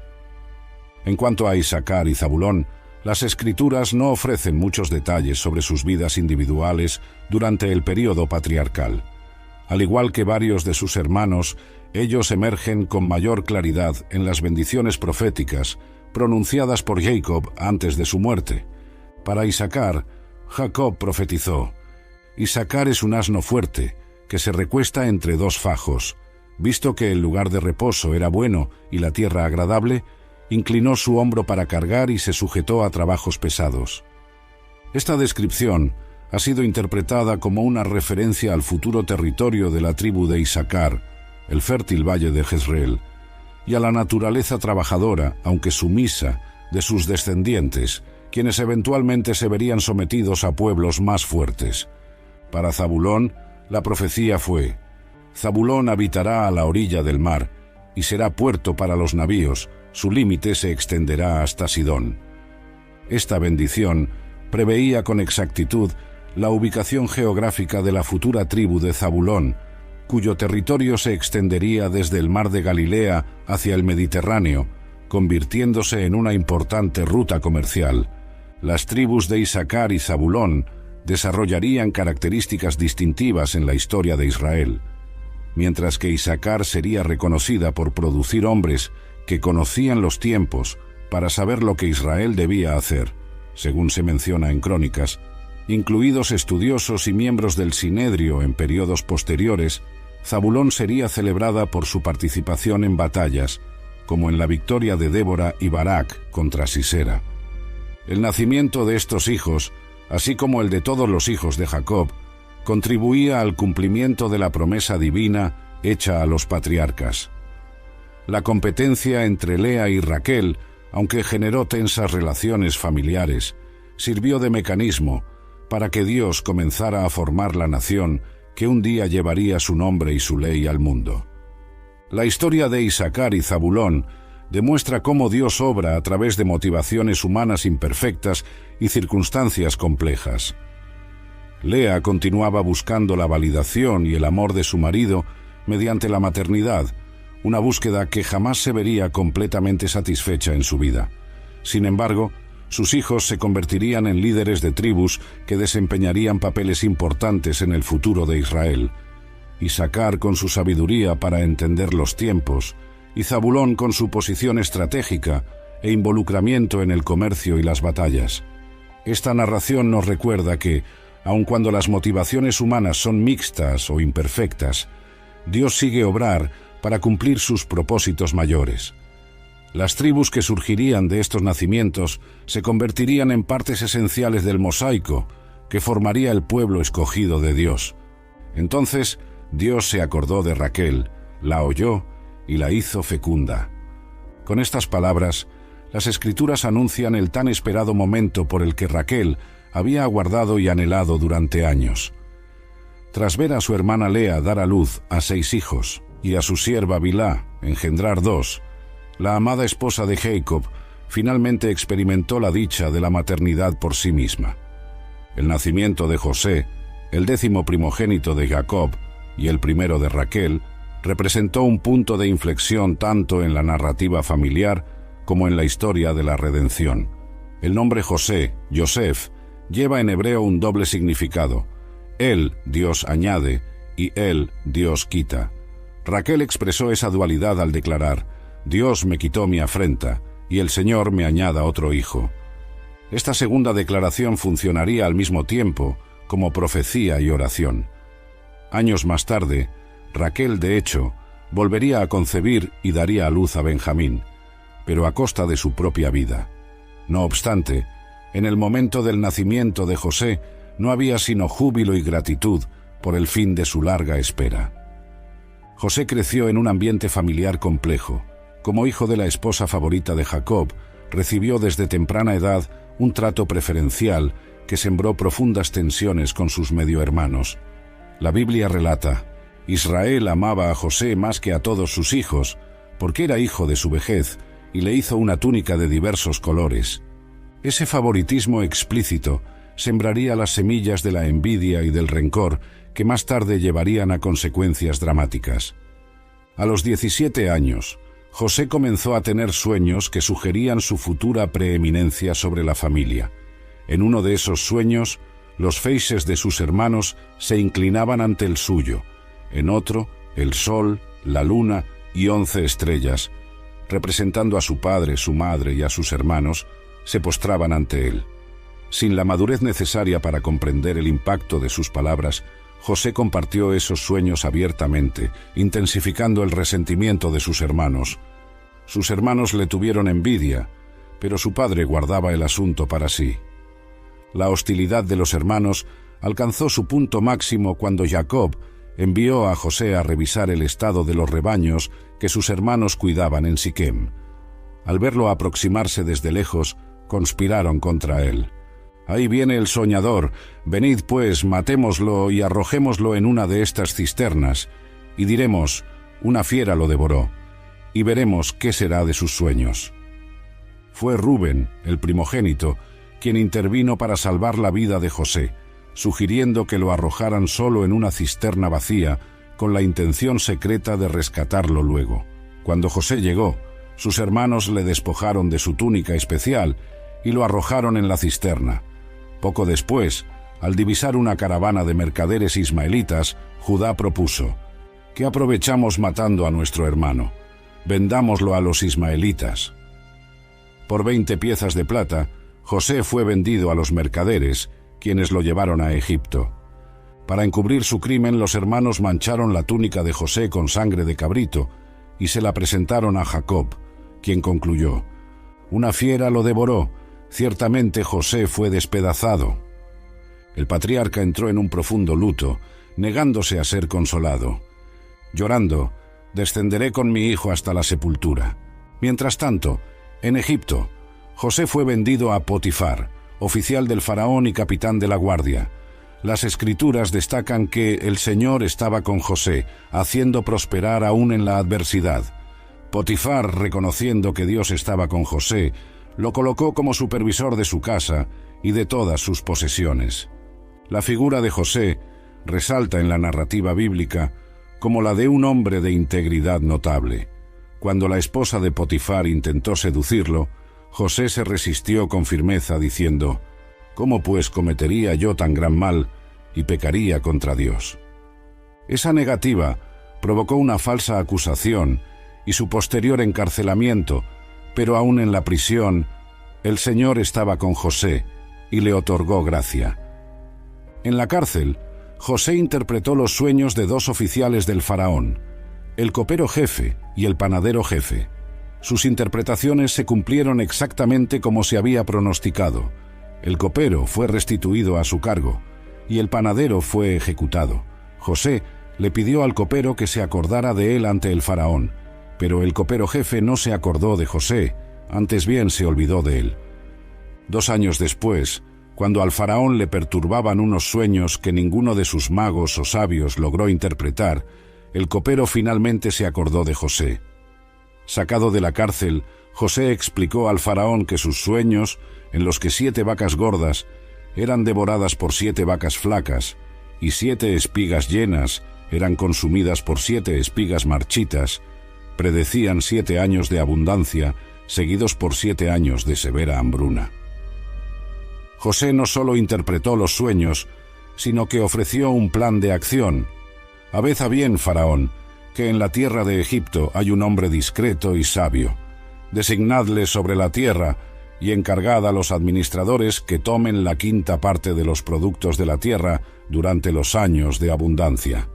En cuanto a Isacar y Zabulón, las Escrituras no ofrecen muchos detalles sobre sus vidas individuales durante el período patriarcal. Al igual que varios de sus hermanos, ellos emergen con mayor claridad en las bendiciones proféticas pronunciadas por Jacob antes de su muerte. Para Isacar, Jacob profetizó: Isacar es un asno fuerte, que se recuesta entre dos fajos. Visto que el lugar de reposo era bueno y la tierra agradable, inclinó su hombro para cargar y se sujetó a trabajos pesados. Esta descripción ha sido interpretada como una referencia al futuro territorio de la tribu de Isacar, el fértil valle de Jezreel, y a la naturaleza trabajadora, aunque sumisa, de sus descendientes, quienes eventualmente se verían sometidos a pueblos más fuertes. Para Zabulón, la profecía fue: Zabulón habitará a la orilla del mar, y será puerto para los navíos, su límite se extenderá hasta Sidón. Esta bendición preveía con exactitud la ubicación geográfica de la futura tribu de Zabulón, cuyo territorio se extendería desde el mar de Galilea hacia el Mediterráneo, convirtiéndose en una importante ruta comercial. Las tribus de Isacar y Zabulón desarrollarían características distintivas en la historia de Israel. Mientras que Isacar sería reconocida por producir hombres que conocían los tiempos para saber lo que Israel debía hacer, según se menciona en Crónicas, incluidos estudiosos y miembros del Sinedrio en periodos posteriores, Zabulón sería celebrada por su participación en batallas, como en la victoria de Débora y Barak contra Sisera. El nacimiento de estos hijos, así como el de todos los hijos de Jacob, contribuía al cumplimiento de la promesa divina hecha a los patriarcas. La competencia entre Lea y Raquel, aunque generó tensas relaciones familiares, sirvió de mecanismo para que Dios comenzara a formar la nación que un día llevaría su nombre y su ley al mundo. La historia de Isacar y Zabulón demuestra cómo Dios obra a través de motivaciones humanas imperfectas y circunstancias complejas. Lea continuaba buscando la validación y el amor de su marido mediante la maternidad, una búsqueda que jamás se vería completamente satisfecha en su vida. Sin embargo, sus hijos se convertirían en líderes de tribus que desempeñarían papeles importantes en el futuro de Israel. Isacar con su sabiduría para entender los tiempos, y Zabulón con su posición estratégica e involucramiento en el comercio y las batallas. Esta narración nos recuerda que, aun cuando las motivaciones humanas son mixtas o imperfectas, Dios sigue obrar para cumplir sus propósitos mayores. Las tribus que surgirían de estos nacimientos se convertirían en partes esenciales del mosaico que formaría el pueblo escogido de Dios. Entonces, Dios se acordó de Raquel, la oyó y la hizo fecunda. Con estas palabras, las Escrituras anuncian el tan esperado momento por el que Raquel había aguardado y anhelado durante años. Tras ver a su hermana Lea dar a luz a 6 hijos y a su sierva Bilhá engendrar 2, la amada esposa de Jacob finalmente experimentó la dicha de la maternidad por sí misma. El nacimiento de José, el 10º primogénito de Jacob y el primero de Raquel, representó un punto de inflexión tanto en la narrativa familiar como en la historia de la redención. El nombre José, Yosef, lleva en hebreo un doble significado. Él, Dios añade, y él, Dios quita. Raquel expresó esa dualidad al declarar: Dios me quitó mi afrenta, y el Señor me añada otro hijo. Esta segunda declaración funcionaría al mismo tiempo como profecía y oración. Años más tarde, Raquel, de hecho, volvería a concebir y daría a luz a Benjamín, pero a costa de su propia vida. No obstante, en el momento del nacimiento de José no había sino júbilo y gratitud por el fin de su larga espera. José creció en un ambiente familiar complejo. Como hijo de la esposa favorita de Jacob, recibió desde temprana edad un trato preferencial que sembró profundas tensiones con sus mediohermanos. La Biblia relata: Israel amaba a José más que a todos sus hijos, porque era hijo de su vejez, y le hizo una túnica de diversos colores. Ese favoritismo explícito sembraría las semillas de la envidia y del rencor que más tarde llevarían a consecuencias dramáticas. A los 17 años, José comenzó a tener sueños que sugerían su futura preeminencia sobre la familia. En uno de esos sueños, los feises de sus hermanos se inclinaban ante el suyo. En otro, el sol, la luna y 11 estrellas. representando a su padre, su madre y a sus hermanos, se postraban ante él. Sin la madurez necesaria para comprender el impacto de sus palabras, José compartió esos sueños abiertamente, intensificando el resentimiento de sus hermanos. Sus hermanos le tuvieron envidia, pero su padre guardaba el asunto para sí. La hostilidad de los hermanos alcanzó su punto máximo cuando Jacob envió a José a revisar el estado de los rebaños que sus hermanos cuidaban en Siquem. Al verlo aproximarse desde lejos, conspiraron contra él. «Ahí viene el soñador, venid pues, matémoslo y arrojémoslo en una de estas cisternas, y diremos, una fiera lo devoró, y veremos qué será de sus sueños». Fue Rubén, el primogénito, quien intervino para salvar la vida de José, sugiriendo que lo arrojaran solo en una cisterna vacía, con la intención secreta de rescatarlo luego. Cuando José llegó, sus hermanos le despojaron de su túnica especial y lo arrojaron en la cisterna. Poco después, al divisar una caravana de mercaderes ismaelitas, Judá propuso: «¿Qué aprovechamos matando a nuestro hermano? Vendámoslo a los ismaelitas». Por 20 piezas de plata, José fue vendido a los mercaderes, quienes lo llevaron a Egipto. Para encubrir su crimen, los hermanos mancharon la túnica de José con sangre de cabrito y se la presentaron a Jacob, quien concluyó: «Una fiera lo devoró, ciertamente José fue despedazado». El patriarca entró en un profundo luto, negándose a ser consolado. Llorando, «Descenderé con mi hijo hasta la sepultura». Mientras tanto, en Egipto, José fue vendido a Potifar, oficial del faraón y capitán de la guardia. Las escrituras destacan que el Señor estaba con José, haciendo prosperar aún en la adversidad. Potifar, reconociendo que Dios estaba con José, lo colocó como supervisor de su casa y de todas sus posesiones. La figura de José resalta en la narrativa bíblica como la de un hombre de integridad notable. Cuando la esposa de Potifar intentó seducirlo, José se resistió con firmeza diciendo: «¿Cómo pues cometería yo tan gran mal y pecaría contra Dios?». Esa negativa provocó una falsa acusación y su posterior encarcelamiento, pero aún en la prisión, el Señor estaba con José y le otorgó gracia. En la cárcel, José interpretó los sueños de 2 oficiales del faraón, el copero jefe y el panadero jefe. Sus interpretaciones se cumplieron exactamente como se había pronosticado. El copero fue restituido a su cargo y el panadero fue ejecutado. José le pidió al copero que se acordara de él ante el faraón, pero el copero jefe no se acordó de José, antes bien se olvidó de él. 2 años después, cuando al faraón le perturbaban unos sueños que ninguno de sus magos o sabios logró interpretar, el copero finalmente se acordó de José. Sacado de la cárcel, José explicó al faraón que sus sueños, en los que 7 vacas gordas eran devoradas por 7 vacas flacas, y 7 espigas llenas eran consumidas por 7 espigas marchitas, predecían 7 años de abundancia, seguidos por 7 años de severa hambruna. José no solo interpretó los sueños, sino que ofreció un plan de acción. «Aveza bien, faraón, que en la tierra de Egipto hay un hombre discreto y sabio. Designadle sobre la tierra y encargad a los administradores que tomen la 5ª parte de los productos de la tierra durante los años de abundancia».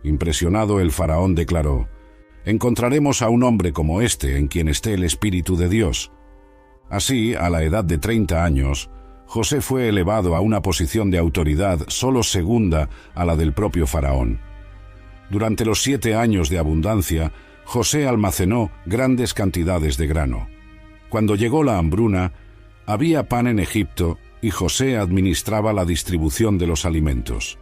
Impresionado, el faraón declaró: «Encontraremos a un hombre como este en quien esté el Espíritu de Dios». Así, a la edad de 30 años, José fue elevado a una posición de autoridad solo segunda a la del propio faraón. Durante los 7 años de abundancia, José almacenó grandes cantidades de grano. Cuando llegó la hambruna, había pan en Egipto y José administraba la distribución de los alimentos.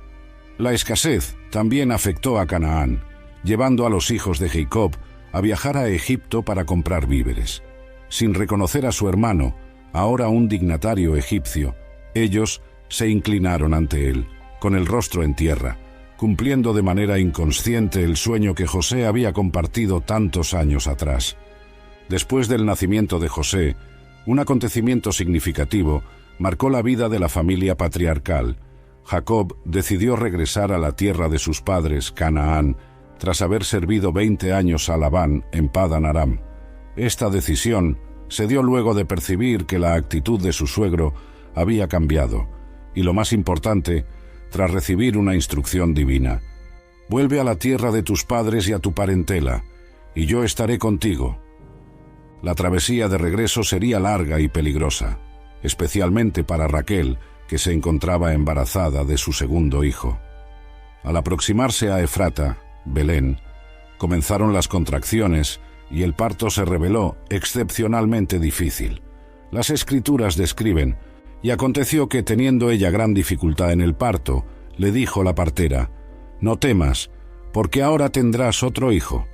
La escasez también afectó a Canaán, llevando a los hijos de Jacob a viajar a Egipto para comprar víveres. Sin reconocer a su hermano, ahora un dignatario egipcio, ellos se inclinaron ante él, con el rostro en tierra, cumpliendo de manera inconsciente el sueño que José había compartido tantos años atrás. Después del nacimiento de José, un acontecimiento significativo marcó la vida de la familia patriarcal. Jacob decidió regresar a la tierra de sus padres, Canaán, tras haber servido 20 años a Labán en Padan Aram. Esta decisión se dio luego de percibir que la actitud de su suegro había cambiado, y lo más importante, tras recibir una instrucción divina: «Vuelve a la tierra de tus padres y a tu parentela, y yo estaré contigo». La travesía de regreso sería larga y peligrosa, especialmente para Raquel, que se encontraba embarazada de su segundo hijo. Al aproximarse a Efrata, Belén, comenzaron las contracciones y el parto se reveló excepcionalmente difícil. Las Escrituras describen: «Y aconteció que, teniendo ella gran dificultad en el parto, le dijo la partera: no temas, porque ahora tendrás otro hijo».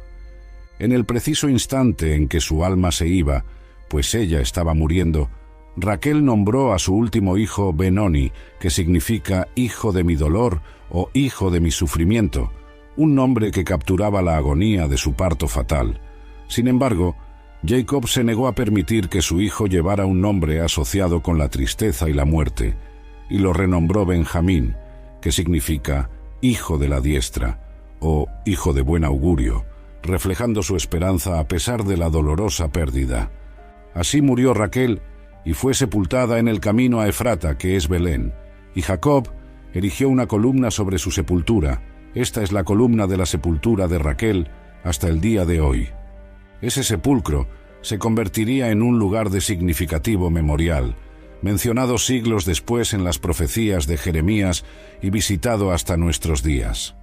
En el preciso instante en que su alma se iba, pues ella estaba muriendo, Raquel nombró a su último hijo Benoni, que significa hijo de mi dolor o hijo de mi sufrimiento, un nombre que capturaba la agonía de su parto fatal. Sin embargo, Jacob se negó a permitir que su hijo llevara un nombre asociado con la tristeza y la muerte, y lo renombró Benjamín, que significa hijo de la diestra o hijo de buen augurio, reflejando su esperanza a pesar de la dolorosa pérdida. Así murió Raquel y fue sepultada en el camino a Efrata, que es Belén, y Jacob erigió una columna sobre su sepultura. Esta es la columna de la sepultura de Raquel hasta el día de hoy. Ese sepulcro se convertiría en un lugar de significativo memorial, mencionado siglos después en las profecías de Jeremías y visitado hasta nuestros días.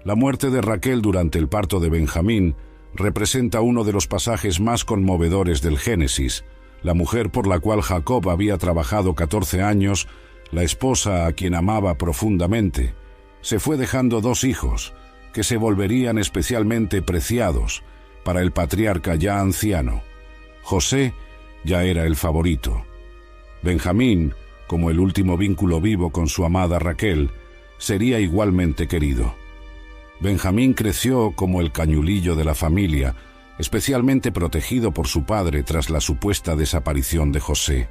La muerte de Raquel durante el parto de Benjamín representa uno de los pasajes más conmovedores del Génesis. La mujer por la cual Jacob había trabajado 14 años, la esposa a quien amaba profundamente, se fue dejando 2 hijos, que se volverían especialmente preciados para el patriarca ya anciano. José ya era el favorito. Benjamín, como el último vínculo vivo con su amada Raquel, sería igualmente querido. Benjamín creció como el cañulillo de la familia, especialmente protegido por su padre tras la supuesta desaparición de José.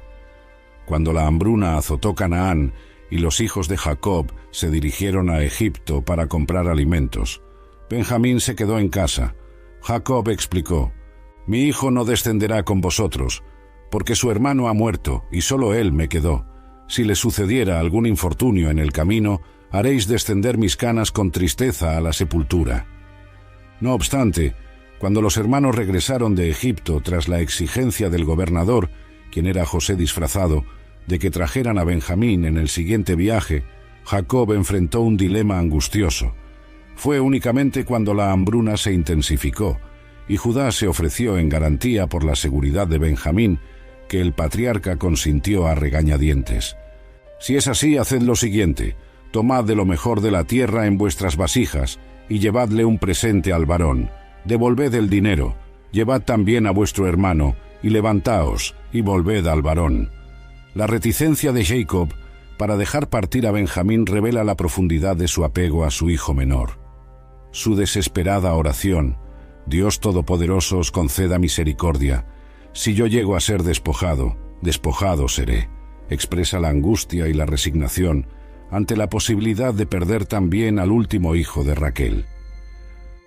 Cuando la hambruna azotó Canaán y los hijos de Jacob se dirigieron a Egipto para comprar alimentos, Benjamín se quedó en casa. Jacob explicó: «Mi hijo no descenderá con vosotros, porque su hermano ha muerto y solo él me quedó. Si le sucediera algún infortunio en el camino, haréis descender mis canas con tristeza a la sepultura». No obstante, cuando los hermanos regresaron de Egipto tras la exigencia del gobernador, quien era José disfrazado, de que trajeran a Benjamín en el siguiente viaje, Jacob enfrentó un dilema angustioso. Fue únicamente cuando la hambruna se intensificó y Judá se ofreció en garantía por la seguridad de Benjamín que el patriarca consintió a regañadientes. «Si es así, haced lo siguiente: tomad de lo mejor de la tierra en vuestras vasijas y llevadle un presente al varón. Devolved el dinero, llevad también a vuestro hermano y levantaos y volved al varón». La reticencia de Jacob para dejar partir a Benjamín revela la profundidad de su apego a su hijo menor. Su desesperada oración: «Dios Todopoderoso os conceda misericordia. Si yo llego a ser despojado, despojado seré», expresa la angustia y la resignación ante la posibilidad de perder también al último hijo de Raquel.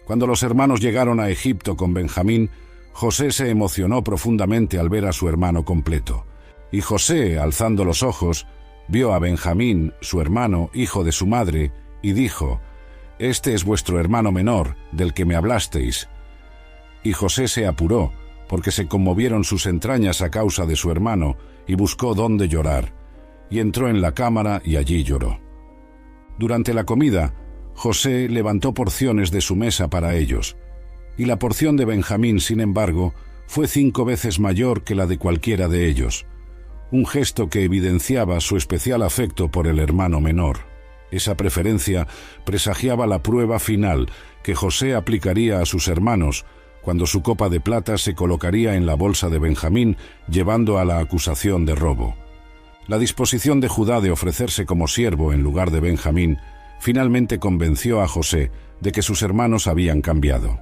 Cuando los hermanos llegaron a Egipto con Benjamín, José se emocionó profundamente al ver a su hermano completo. Y José, alzando los ojos, vio a Benjamín, su hermano, hijo de su madre, y dijo: «Este es vuestro hermano menor, del que me hablasteis». Y José se apuró, porque se conmovieron sus entrañas a causa de su hermano, y buscó dónde llorar, y entró en la cámara y allí lloró. Durante la comida, José levantó porciones de su mesa para ellos, y la porción de Benjamín, sin embargo, fue 5 veces mayor que la de cualquiera de ellos, un gesto que evidenciaba su especial afecto por el hermano menor. Esa preferencia presagiaba la prueba final que José aplicaría a sus hermanos cuando su copa de plata se colocaría en la bolsa de Benjamín, llevando a la acusación de robo. La disposición de Judá de ofrecerse como siervo en lugar de Benjamín finalmente convenció a José de que sus hermanos habían cambiado.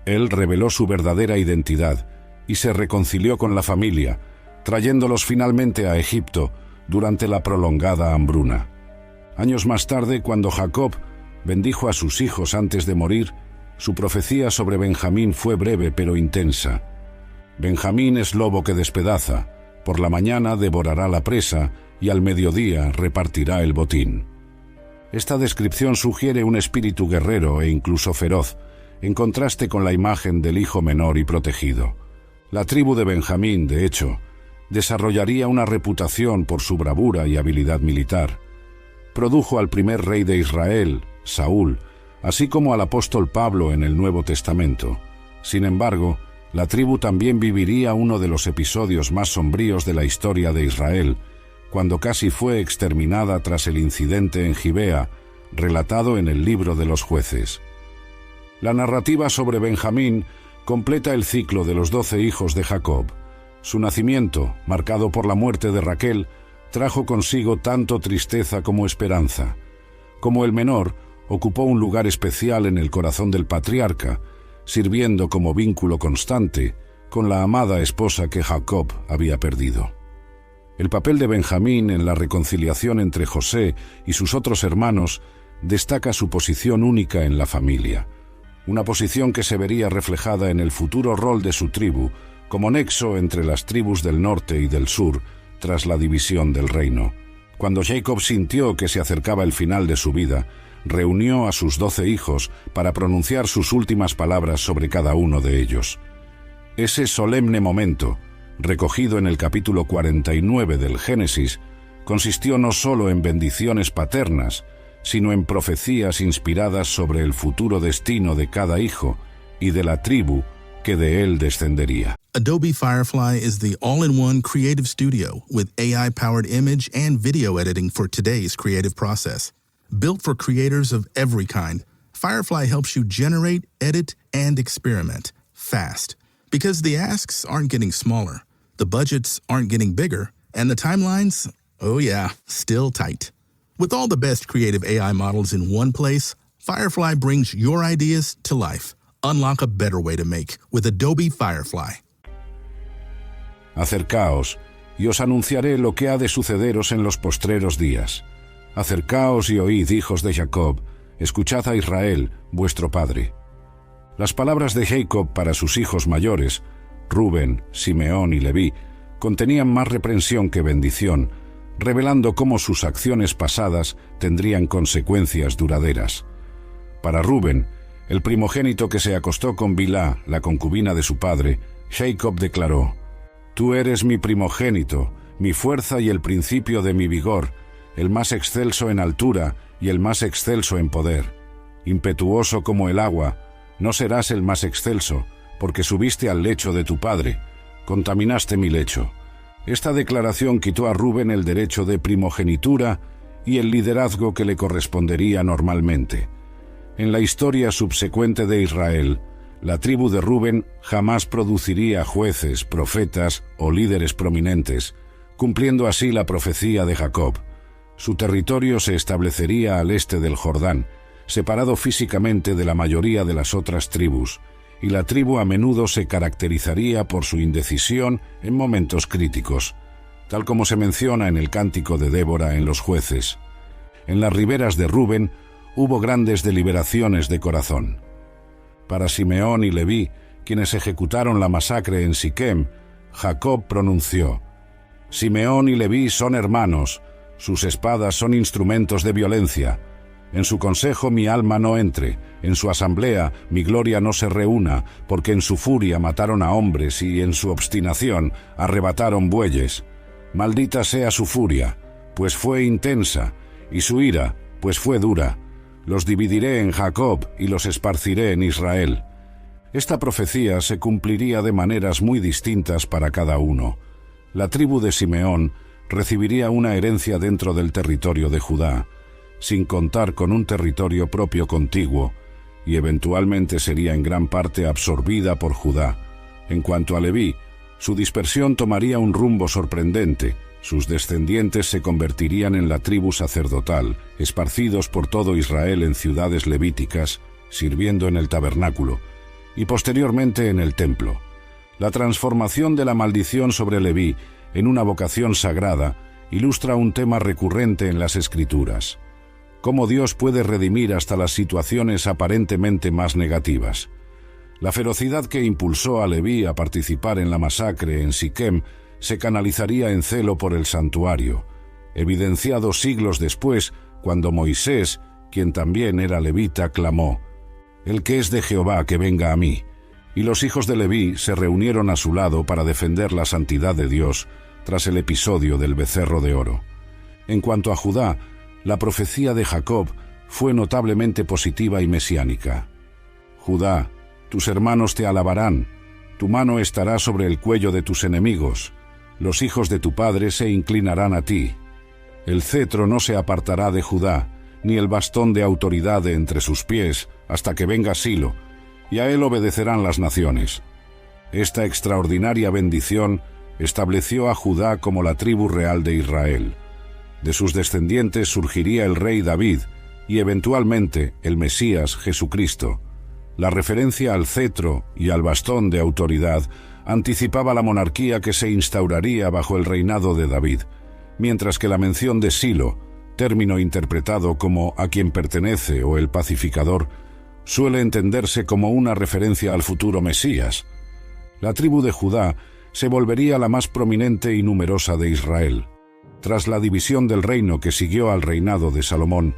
Él reveló su verdadera identidad y se reconcilió con la familia, trayéndolos finalmente a Egipto durante la prolongada hambruna. Años más tarde, cuando Jacob bendijo a sus hijos antes de morir, su profecía sobre Benjamín fue breve pero intensa. Benjamín es lobo que despedaza, por la mañana devorará la presa y al mediodía repartirá el botín. Esta descripción sugiere un espíritu guerrero e incluso feroz, en contraste con la imagen del hijo menor y protegido. La tribu de Benjamín, de hecho, desarrollaría una reputación por su bravura y habilidad militar. Produjo al primer rey de Israel, Saúl, así como al apóstol Pablo en el Nuevo Testamento. Sin embargo, la tribu también viviría uno de los episodios más sombríos de la historia de Israel, cuando casi fue exterminada tras el incidente en Gibea, relatado en el libro de los Jueces. La narrativa sobre Benjamín completa el ciclo de los 12 hijos de Jacob. Su nacimiento, marcado por la muerte de Raquel, trajo consigo tanto tristeza como esperanza. Como el menor, ocupó un lugar especial en el corazón del patriarca, sirviendo como vínculo constante con la amada esposa que Jacob había perdido. El papel de Benjamín en la reconciliación entre José y sus otros hermanos destaca su posición única en la familia, una posición que se vería reflejada en el futuro rol de su tribu como nexo entre las tribus del norte y del sur tras la división del reino. Cuando Jacob sintió que se acercaba el final de su vida, reunió a sus 12 hijos para pronunciar sus últimas palabras sobre cada uno de ellos. Ese solemne momento, recogido en el capítulo 49 del Génesis, consistió no solo en bendiciones paternas, sino en profecías inspiradas sobre el futuro destino de cada hijo y de la tribu que de él descendería. Adobe Firefly is the all-in-one creative studio with AI-powered image and video editing for today's creative process. Built for creators of every kind, Firefly helps you generate, edit, and experiment fast. Because the asks aren't getting smaller, the budgets aren't getting bigger, and the timelines, oh yeah, still tight. With all the best creative AI models in one place, Firefly brings your ideas to life. Unlock a better way to make with Adobe Firefly. Acercaos, y os anunciaré lo que ha de sucederos en los postreros días. Acercaos y oíd, hijos de Jacob, escuchad a Israel, vuestro padre. Las palabras de Jacob para sus hijos mayores, Rubén, Simeón y Leví, contenían más reprensión que bendición, revelando cómo sus acciones pasadas tendrían consecuencias duraderas. Para Rubén, el primogénito que se acostó con Bilhá, la concubina de su padre, Jacob declaró: «Tú eres mi primogénito, mi fuerza y el principio de mi vigor, el más excelso en altura y el más excelso en poder. Impetuoso como el agua, no serás el más excelso, porque subiste al lecho de tu padre, contaminaste mi lecho». Esta declaración quitó a Rubén el derecho de primogenitura y el liderazgo que le correspondería normalmente. En la historia subsecuente de Israel, la tribu de Rubén jamás produciría jueces, profetas o líderes prominentes, cumpliendo así la profecía de Jacob. Su territorio se establecería al este del Jordán, separado físicamente de la mayoría de las otras tribus, y la tribu a menudo se caracterizaría por su indecisión en momentos críticos, tal como se menciona en el Cántico de Débora en los Jueces. En las riberas de Rubén hubo grandes deliberaciones de corazón. Para Simeón y Leví, quienes ejecutaron la masacre en Siquem, Jacob pronunció: «Simeón y Leví son hermanos, sus espadas son instrumentos de violencia. En su consejo mi alma no entre, en su asamblea mi gloria no se reúna, porque en su furia mataron a hombres y en su obstinación arrebataron bueyes. Maldita sea su furia, pues fue intensa, y su ira, pues fue dura. Los dividiré en Jacob y los esparciré en Israel». Esta profecía se cumpliría de maneras muy distintas para cada uno. La tribu de Simeón recibiría una herencia dentro del territorio de Judá, sin contar con un territorio propio contiguo, y eventualmente sería en gran parte absorbida por Judá. En cuanto a Leví, su dispersión tomaría un rumbo sorprendente. Sus descendientes se convertirían en la tribu sacerdotal, esparcidos por todo Israel en ciudades levíticas, sirviendo en el tabernáculo, y posteriormente en el templo. La transformación de la maldición sobre Leví en una vocación sagrada ilustra un tema recurrente en las Escrituras: cómo Dios puede redimir hasta las situaciones aparentemente más negativas. La ferocidad que impulsó a Leví a participar en la masacre en Siquem se canalizaría en celo por el santuario, evidenciado siglos después cuando Moisés, quien también era levita, clamó: «El que es de Jehová, que venga a mí». Y los hijos de Leví se reunieron a su lado para defender la santidad de Dios tras el episodio del becerro de oro. En cuanto a Judá, la profecía de Jacob fue notablemente positiva y mesiánica. Judá, tus hermanos te alabarán, tu mano estará sobre el cuello de tus enemigos, los hijos de tu padre se inclinarán a ti. El cetro no se apartará de Judá, ni el bastón de autoridad de entre sus pies, hasta que venga Silo, y a él obedecerán las naciones. Esta extraordinaria bendición estableció a Judá como la tribu real de Israel. De sus descendientes surgiría el rey David y eventualmente el Mesías Jesucristo. La referencia al cetro y al bastón de autoridad anticipaba la monarquía que se instauraría bajo el reinado de David, mientras que la mención de Silo, término interpretado como a quien pertenece o el pacificador, suele entenderse como una referencia al futuro Mesías. La tribu de Judá se volvería la más prominente y numerosa de Israel. Tras la división del reino que siguió al reinado de Salomón,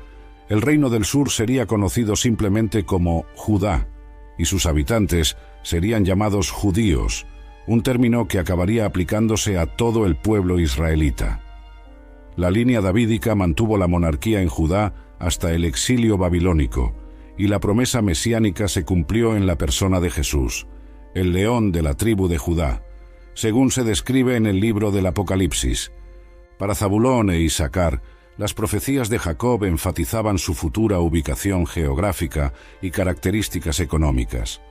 el reino del sur sería conocido simplemente como Judá, y sus habitantes serían llamados judíos, un término que acabaría aplicándose a todo el pueblo israelita. La línea davídica mantuvo la monarquía en Judá hasta el exilio babilónico, y la promesa mesiánica se cumplió en la persona de Jesús, el león de la tribu de Judá, según se describe en el libro del Apocalipsis. Para Zabulón e Isacar, las profecías de Jacob enfatizaban su futura ubicación geográfica y características económicas.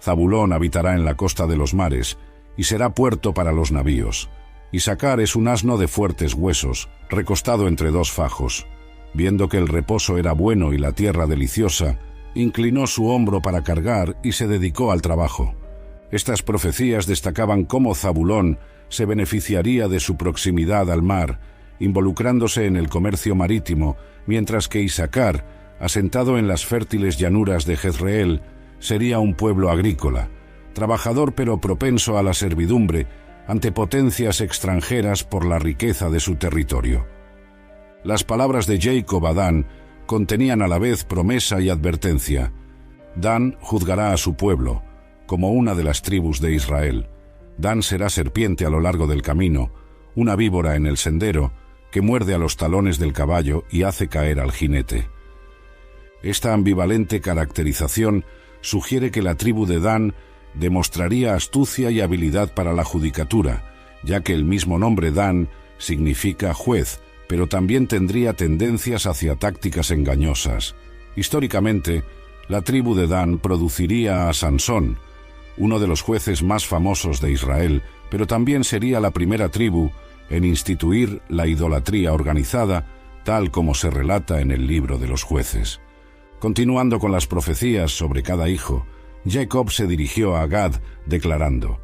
Zabulón habitará en la costa de los mares y será puerto para los navíos. Isacar es un asno de fuertes huesos, recostado entre dos fajos. Viendo que el reposo era bueno y la tierra deliciosa, inclinó su hombro para cargar y se dedicó al trabajo. Estas profecías destacaban cómo Zabulón se beneficiaría de su proximidad al mar, involucrándose en el comercio marítimo, mientras que Isacar, asentado en las fértiles llanuras de Jezreel, sería un pueblo agrícola, trabajador pero propenso a la servidumbre ante potencias extranjeras por la riqueza de su territorio. Las palabras de Jacob a Dan contenían a la vez promesa y advertencia. Dan juzgará a su pueblo, como una de las tribus de Israel. Dan será serpiente a lo largo del camino, una víbora en el sendero, que muerde a los talones del caballo y hace caer al jinete. Esta ambivalente caracterización sugiere que la tribu de Dan demostraría astucia y habilidad para la judicatura, ya que el mismo nombre Dan significa juez, pero también tendría tendencias hacia tácticas engañosas. Históricamente, la tribu de Dan produciría a Sansón, uno de los jueces más famosos de Israel, pero también sería la primera tribu en instituir la idolatría organizada, tal como se relata en el libro de los jueces. Continuando con las profecías sobre cada hijo, Jacob se dirigió a Gad, declarando: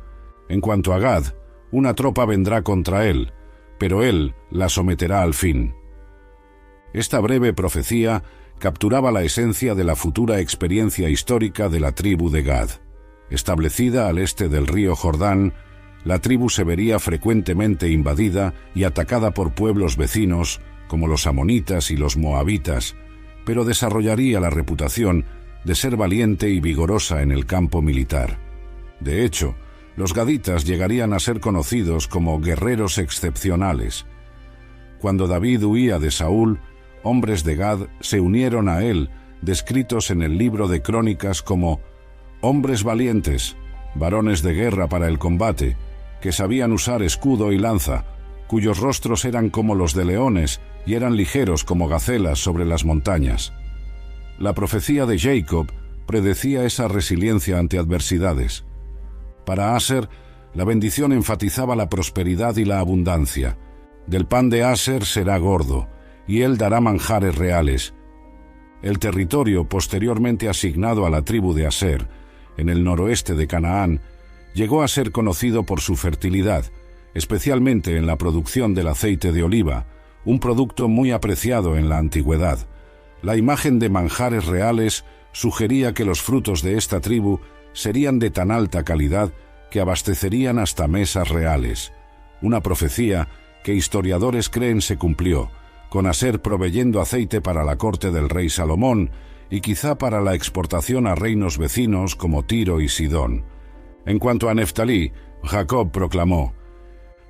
«En cuanto a Gad, una tropa vendrá contra él, pero él la someterá al fin». Esta breve profecía capturaba la esencia de la futura experiencia histórica de la tribu de Gad. Establecida al este del río Jordán, la tribu se vería frecuentemente invadida y atacada por pueblos vecinos, como los amonitas y los moabitas, pero desarrollaría la reputación de ser valiente y vigorosa en el campo militar. De hecho, los gaditas llegarían a ser conocidos como guerreros excepcionales. Cuando David huía de Saúl, hombres de Gad se unieron a él, descritos en el libro de Crónicas como hombres valientes, varones de guerra para el combate, que sabían usar escudo y lanza, cuyos rostros eran como los de leones y eran ligeros como gacelas sobre las montañas. La profecía de Jacob predecía esa resiliencia ante adversidades. Para Aser, la bendición enfatizaba la prosperidad y la abundancia. Del pan de Aser será gordo, y él dará manjares reales. El territorio posteriormente asignado a la tribu de Aser, en el noroeste de Canaán, llegó a ser conocido por su fertilidad, especialmente en la producción del aceite de oliva, un producto muy apreciado en la antigüedad. La imagen de manjares reales sugería que los frutos de esta tribu serían de tan alta calidad que abastecerían hasta mesas reales. Una profecía que historiadores creen se cumplió, con Aser proveyendo aceite para la corte del rey Salomón y quizá para la exportación a reinos vecinos como Tiro y Sidón. En cuanto a Neftalí, Jacob proclamó: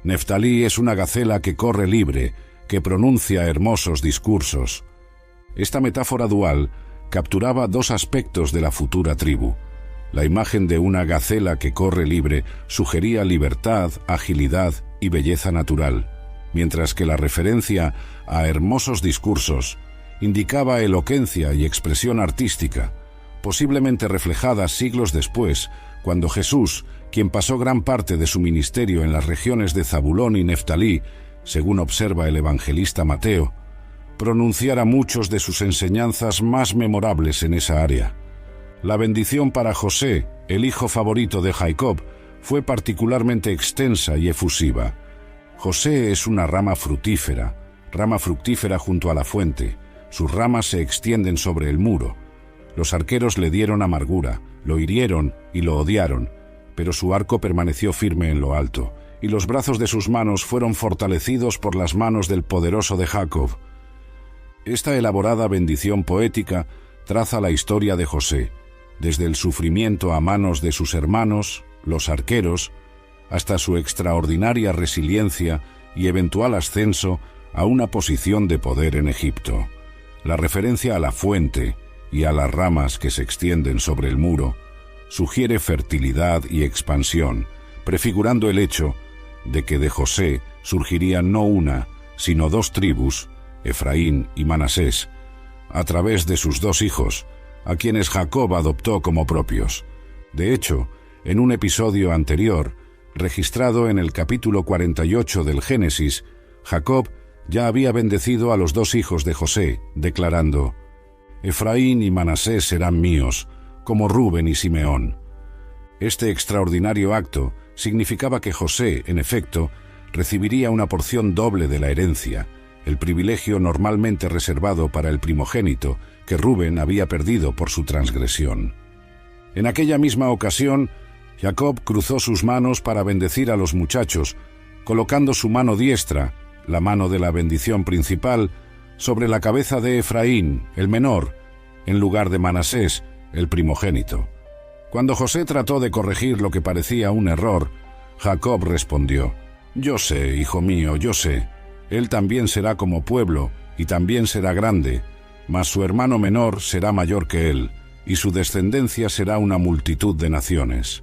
«Neftalí es una gacela que corre libre, que pronuncia hermosos discursos». Esta metáfora dual capturaba dos aspectos de la futura tribu. La imagen de una gacela que corre libre sugería libertad, agilidad y belleza natural, mientras que la referencia a hermosos discursos indicaba elocuencia y expresión artística, posiblemente reflejada siglos después, cuando Jesús, quien pasó gran parte de su ministerio en las regiones de Zabulón y Neftalí, según observa el evangelista Mateo, pronunciara muchos de sus enseñanzas más memorables en esa área. La bendición para José, el hijo favorito de Jacob, fue particularmente extensa y efusiva. José es una rama fructífera junto a la fuente. Sus ramas se extienden sobre el muro. Los arqueros le dieron amargura, lo hirieron y lo odiaron, pero su arco permaneció firme en lo alto, y los brazos de sus manos fueron fortalecidos por las manos del poderoso de Jacob. Esta elaborada bendición poética traza la historia de José, desde el sufrimiento a manos de sus hermanos, los arqueros, hasta su extraordinaria resiliencia y eventual ascenso a una posición de poder en Egipto. La referencia a la fuente y a las ramas que se extienden sobre el muro sugiere fertilidad y expansión, prefigurando el hecho de que de José surgirían no una, sino dos tribus, Efraín y Manasés, a través de sus dos hijos, a quienes Jacob adoptó como propios. De hecho, en un episodio anterior, registrado en el capítulo 48 del Génesis, Jacob ya había bendecido a los dos hijos de José, declarando: «Efraín y Manasés serán míos, como Rubén y Simeón». Este extraordinario acto significaba que José, en efecto, recibiría una porción doble de la herencia, el privilegio normalmente reservado para el primogénito, que Rubén había perdido por su transgresión. En aquella misma ocasión, Jacob cruzó sus manos para bendecir a los muchachos, colocando su mano diestra, la mano de la bendición principal, sobre la cabeza de Efraín, el menor, en lugar de Manasés, el primogénito. Cuando José trató de corregir lo que parecía un error, Jacob respondió: «Yo sé, hijo mío, yo sé. Él también será como pueblo, y también será grande, mas su hermano menor será mayor que él, y su descendencia será una multitud de naciones».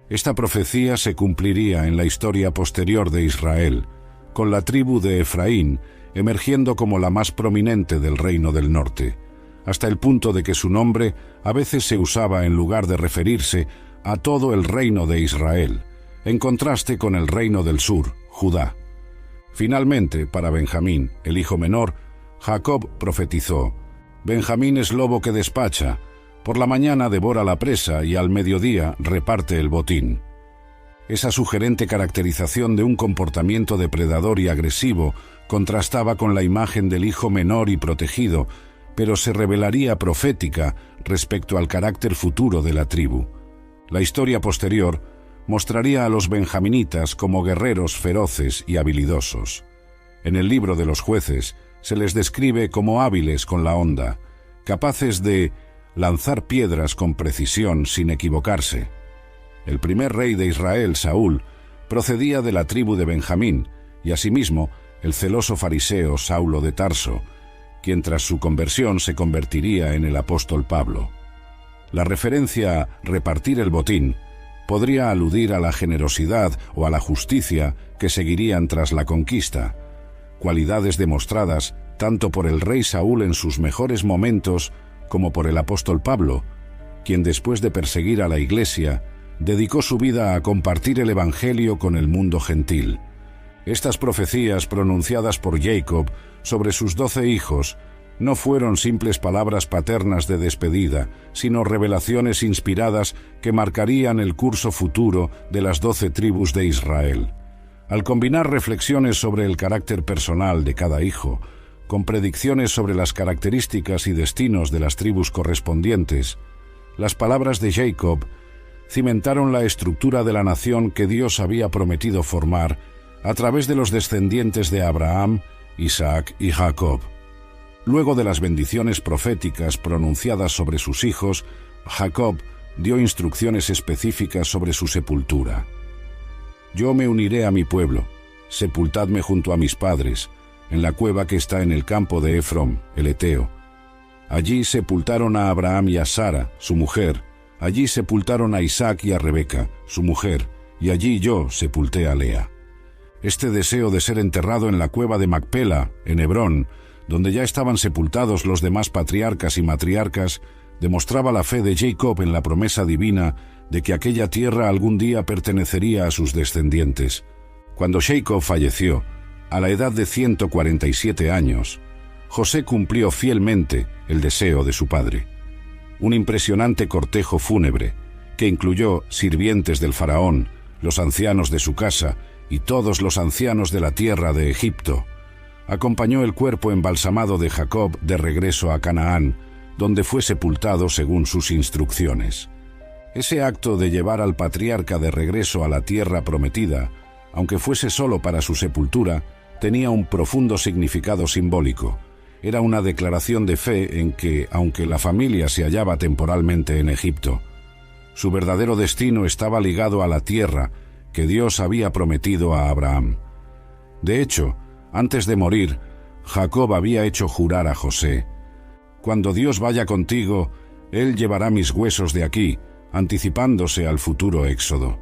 Esta profecía se cumpliría en la historia posterior de Israel, con la tribu de Efraín emergiendo como la más prominente del reino del norte, hasta el punto de que su nombre a veces se usaba en lugar de referirse a todo el reino de Israel, en contraste con el reino del sur, Judá. Finalmente, para Benjamín, el hijo menor, Jacob profetizó: «Benjamín es lobo que despacha, por la mañana devora la presa y al mediodía reparte el botín». Esa sugerente caracterización de un comportamiento depredador y agresivo contrastaba con la imagen del hijo menor y protegido, pero se revelaría profética respecto al carácter futuro de la tribu. La historia posterior mostraría a los benjaminitas como guerreros feroces y habilidosos. En el libro de los Jueces se les describe como hábiles con la honda, capaces de lanzar piedras con precisión sin equivocarse. El primer rey de Israel, Saúl, procedía de la tribu de Benjamín, y asimismo el celoso fariseo Saulo de Tarso, quien tras su conversión se convertiría en el apóstol Pablo. La referencia a repartir el botín podría aludir a la generosidad o a la justicia que seguirían tras la conquista, cualidades demostradas tanto por el rey Saúl en sus mejores momentos como por el apóstol Pablo, quien después de perseguir a la Iglesia, dedicó su vida a compartir el Evangelio con el mundo gentil. Estas profecías pronunciadas por Jacob sobre sus 12 hijos no fueron simples palabras paternas de despedida, sino revelaciones inspiradas que marcarían el curso futuro de las 12 tribus de Israel. Al combinar reflexiones sobre el carácter personal de cada hijo, con predicciones sobre las características y destinos de las tribus correspondientes, Las palabras de Jacob cimentaron la estructura de la nación que Dios había prometido formar a través de los descendientes de Abraham, Isaac y Jacob. Luego de las bendiciones proféticas pronunciadas sobre sus hijos, Jacob dio instrucciones específicas sobre su sepultura. Yo me uniré a mi pueblo, sepultadme junto a mis padres, en la cueva que está en el campo de Efrón, el Eteo. Allí sepultaron a Abraham y a Sara, su mujer. Allí sepultaron a Isaac y a Rebeca, su mujer, y allí yo sepulté a Lea. Este deseo de ser enterrado en la cueva de Macpela, en Hebrón, donde ya estaban sepultados los demás patriarcas y matriarcas, demostraba la fe de Jacob en la promesa divina de que aquella tierra algún día pertenecería a sus descendientes. Cuando Jacob falleció, a la edad de 147 años, José cumplió fielmente el deseo de su padre. Un impresionante cortejo fúnebre, que incluyó sirvientes del faraón, los ancianos de su casa y todos los ancianos de la tierra de Egipto, acompañó el cuerpo embalsamado de Jacob de regreso a Canaán, donde fue sepultado según sus instrucciones. Ese acto de llevar al patriarca de regreso a la tierra prometida, aunque fuese solo para su sepultura, tenía un profundo significado simbólico. Era una declaración de fe en que, aunque la familia se hallaba temporalmente en Egipto, su verdadero destino estaba ligado a la tierra que Dios había prometido a Abraham. De hecho, antes de morir, Jacob había hecho jurar a José: «Cuando Dios vaya contigo, Él llevará mis huesos de aquí», anticipándose al futuro éxodo.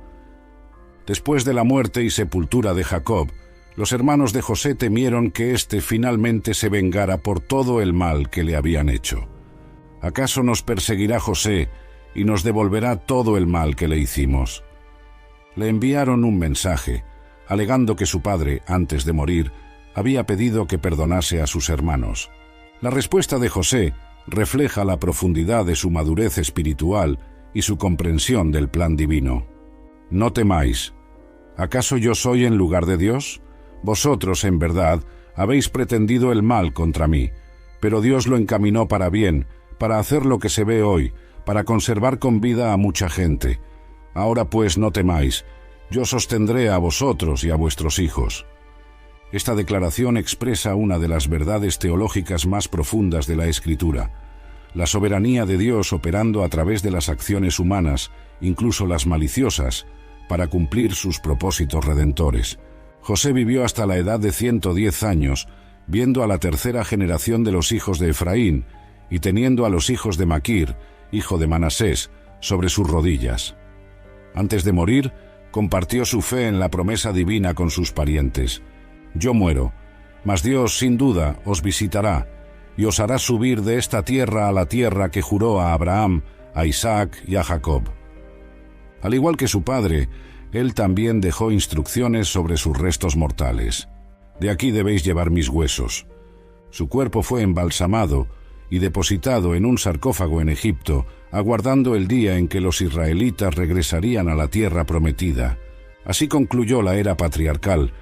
Después de la muerte y sepultura de Jacob, los hermanos de José temieron que éste finalmente se vengara por todo el mal que le habían hecho. ¿Acaso nos perseguirá José y nos devolverá todo el mal que le hicimos? Le enviaron un mensaje, alegando que su padre, antes de morir, había pedido que perdonase a sus hermanos. La respuesta de José refleja la profundidad de su madurez espiritual y su comprensión del plan divino. «No temáis. ¿Acaso yo soy en lugar de Dios? Vosotros, en verdad, habéis pretendido el mal contra mí, pero Dios lo encaminó para bien, para hacer lo que se ve hoy, para conservar con vida a mucha gente. Ahora pues no temáis, yo sostendré a vosotros y a vuestros hijos». Esta declaración expresa una de las verdades teológicas más profundas de la Escritura: la soberanía de Dios operando a través de las acciones humanas, incluso las maliciosas, para cumplir sus propósitos redentores. José vivió hasta la edad de 110 años, viendo a la tercera generación de los hijos de Efraín y teniendo a los hijos de Maquir, hijo de Manasés, sobre sus rodillas. Antes de morir, compartió su fe en la promesa divina con sus parientes: «Yo muero, mas Dios sin duda os visitará y os hará subir de esta tierra a la tierra que juró a Abraham, a Isaac y a Jacob». Al igual que su padre, él también dejó instrucciones sobre sus restos mortales: «De aquí debéis llevar mis huesos». Su cuerpo fue embalsamado y depositado en un sarcófago en Egipto, aguardando el día en que los israelitas regresarían a la tierra prometida. Así concluyó la era patriarcal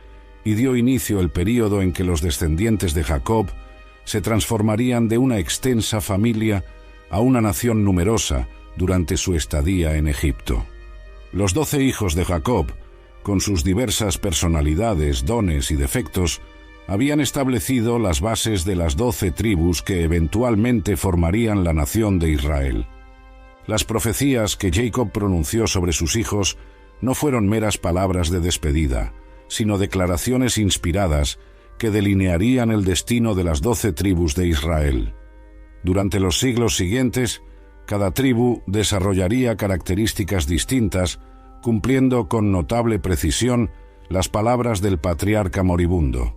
y dio inicio el período en que los descendientes de Jacob se transformarían de una extensa familia a una nación numerosa durante su estadía en Egipto. Los 12 hijos de Jacob, con sus diversas personalidades, dones y defectos, habían establecido las bases de las 12 tribus que eventualmente formarían la nación de Israel. Las profecías que Jacob pronunció sobre sus hijos no fueron meras palabras de despedida, sino declaraciones inspiradas que delinearían el destino de las 12 tribus de Israel. Durante los siglos siguientes, cada tribu desarrollaría características distintas, cumpliendo con notable precisión las palabras del patriarca moribundo.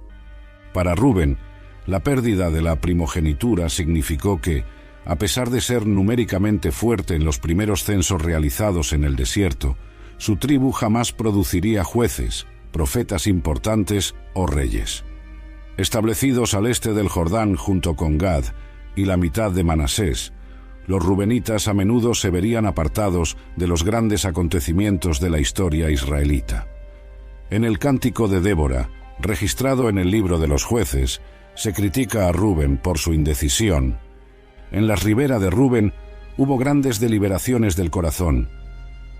Para Rubén, la pérdida de la primogenitura significó que, a pesar de ser numéricamente fuerte en los primeros censos realizados en el desierto, su tribu jamás produciría jueces, profetas importantes o reyes. Establecidos al este del Jordán junto con Gad y la mitad de Manasés, los rubenitas a menudo se verían apartados de los grandes acontecimientos de la historia israelita. En el Cántico de Débora, registrado en el libro de los Jueces, se critica a Rubén por su indecisión. En la ribera de Rubén, hubo grandes deliberaciones del corazón.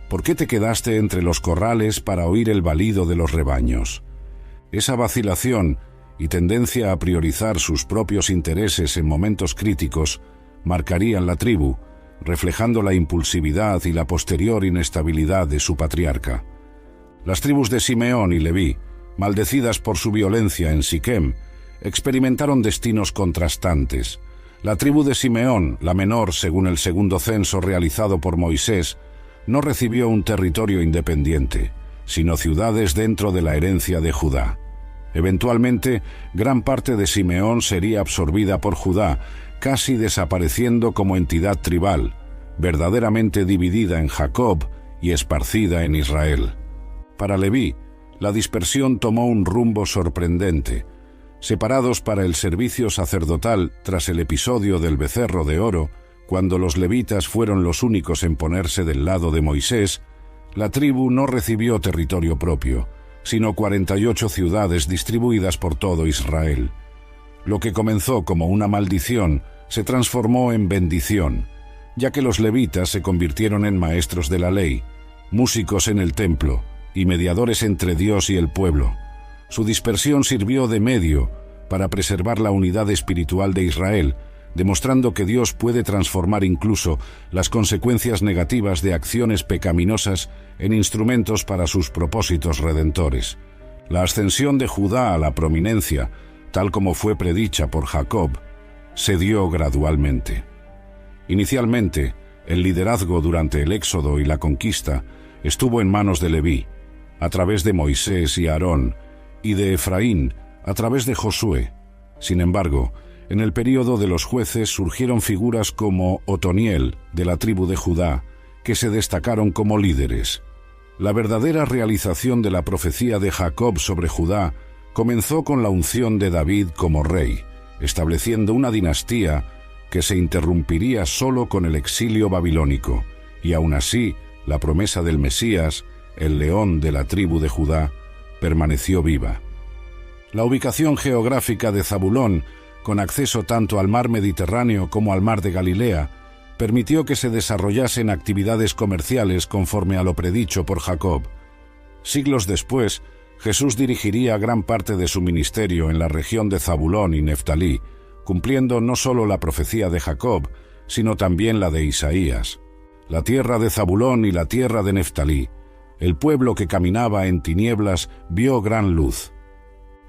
¿Por qué te quedaste entre los corrales para oír el balido de los rebaños? Esa vacilación y tendencia a priorizar sus propios intereses en momentos críticos marcarían la tribu, reflejando la impulsividad y la posterior inestabilidad de su patriarca. Las tribus de Simeón y Leví, maldecidas por su violencia en Siquem, experimentaron destinos contrastantes. La tribu de Simeón, la menor según el segundo censo realizado por Moisés, no recibió un territorio independiente, sino ciudades dentro de la herencia de Judá. Eventualmente, gran parte de Simeón sería absorbida por Judá, casi desapareciendo como entidad tribal, verdaderamente dividida en Jacob y esparcida en Israel. Para Leví, la dispersión tomó un rumbo sorprendente. Separados para el servicio sacerdotal tras el episodio del becerro de oro, cuando los levitas fueron los únicos en ponerse del lado de Moisés, la tribu no recibió territorio propio, sino 48 ciudades distribuidas por todo Israel. Lo que comenzó como una maldición se transformó en bendición, ya que los levitas se convirtieron en maestros de la ley, músicos en el templo y mediadores entre Dios y el pueblo. Su dispersión sirvió de medio para preservar la unidad espiritual de Israel, demostrando que Dios puede transformar incluso las consecuencias negativas de acciones pecaminosas en instrumentos para sus propósitos redentores. La ascensión de Judá a la prominencia, tal como fue predicha por Jacob, se dio gradualmente. Inicialmente, el liderazgo durante el éxodo y la conquista estuvo en manos de Leví, a través de Moisés y Aarón, y de Efraín, a través de Josué. Sin embargo, en el período de los jueces surgieron figuras como Otoniel, de la tribu de Judá, que se destacaron como líderes. La verdadera realización de la profecía de Jacob sobre Judá comenzó con la unción de David como rey, estableciendo una dinastía que se interrumpiría solo con el exilio babilónico, y aún así, la promesa del Mesías, el león de la tribu de Judá, permaneció viva. La ubicación geográfica de Zabulón, con acceso tanto al mar Mediterráneo como al mar de Galilea, permitió que se desarrollasen actividades comerciales conforme a lo predicho por Jacob. Siglos después, Jesús dirigiría gran parte de su ministerio en la región de Zabulón y Neftalí, cumpliendo no solo la profecía de Jacob, sino también la de Isaías. La tierra de Zabulón y la tierra de Neftalí, el pueblo que caminaba en tinieblas vio gran luz.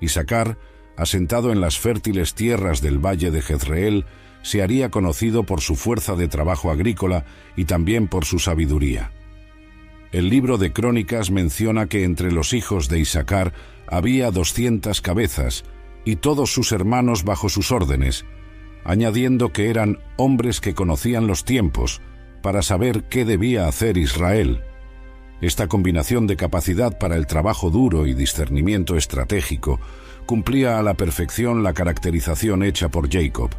Isacar, asentado en las fértiles tierras del valle de Jezreel, se haría conocido por su fuerza de trabajo agrícola y también por su sabiduría. El libro de Crónicas menciona que entre los hijos de Isacar había 200 cabezas y todos sus hermanos bajo sus órdenes, añadiendo que eran hombres que conocían los tiempos para saber qué debía hacer Israel. Esta combinación de capacidad para el trabajo duro y discernimiento estratégico cumplía a la perfección la caracterización hecha por Jacob.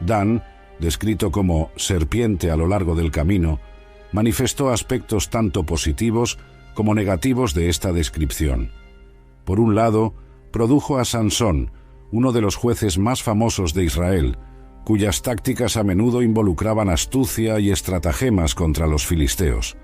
Dan, descrito como serpiente a lo largo del camino, manifestó aspectos tanto positivos como negativos de esta descripción. Por un lado, produjo a Sansón, uno de los jueces más famosos de Israel, cuyas tácticas a menudo involucraban astucia y estratagemas contra los filisteos.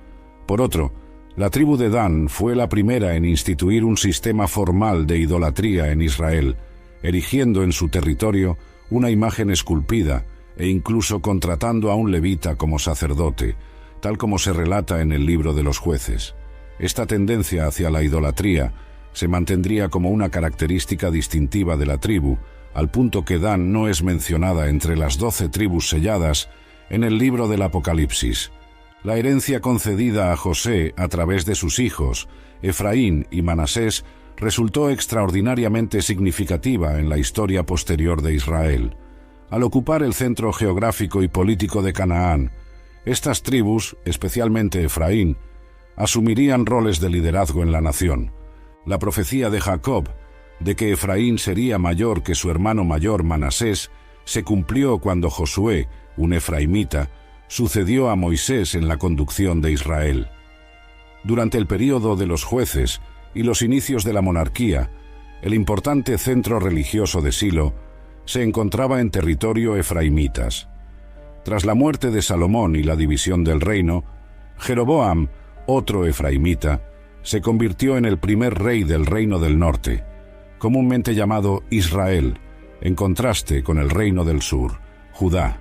Por otro, la tribu de Dan fue la primera en instituir un sistema formal de idolatría en Israel, erigiendo en su territorio una imagen esculpida e incluso contratando a un levita como sacerdote, tal como se relata en el libro de los jueces. Esta tendencia hacia la idolatría se mantendría como una característica distintiva de la tribu, al punto que Dan no es mencionada entre las 12 tribus selladas en el libro del Apocalipsis. La herencia concedida a José a través de sus hijos, Efraín y Manasés, resultó extraordinariamente significativa en la historia posterior de Israel. Al ocupar el centro geográfico y político de Canaán, estas tribus, especialmente Efraín, asumirían roles de liderazgo en la nación. La profecía de Jacob, de que Efraín sería mayor que su hermano mayor Manasés, se cumplió cuando Josué, un efraimita, sucedió a Moisés en la conducción de Israel. Durante el período de los jueces y los inicios de la monarquía, el importante centro religioso de Silo se encontraba en territorio efraimitas. Tras la muerte de Salomón y la división del reino, Jeroboam, otro efraimita, se convirtió en el primer rey del reino del norte, comúnmente llamado Israel, en contraste con el reino del sur, Judá.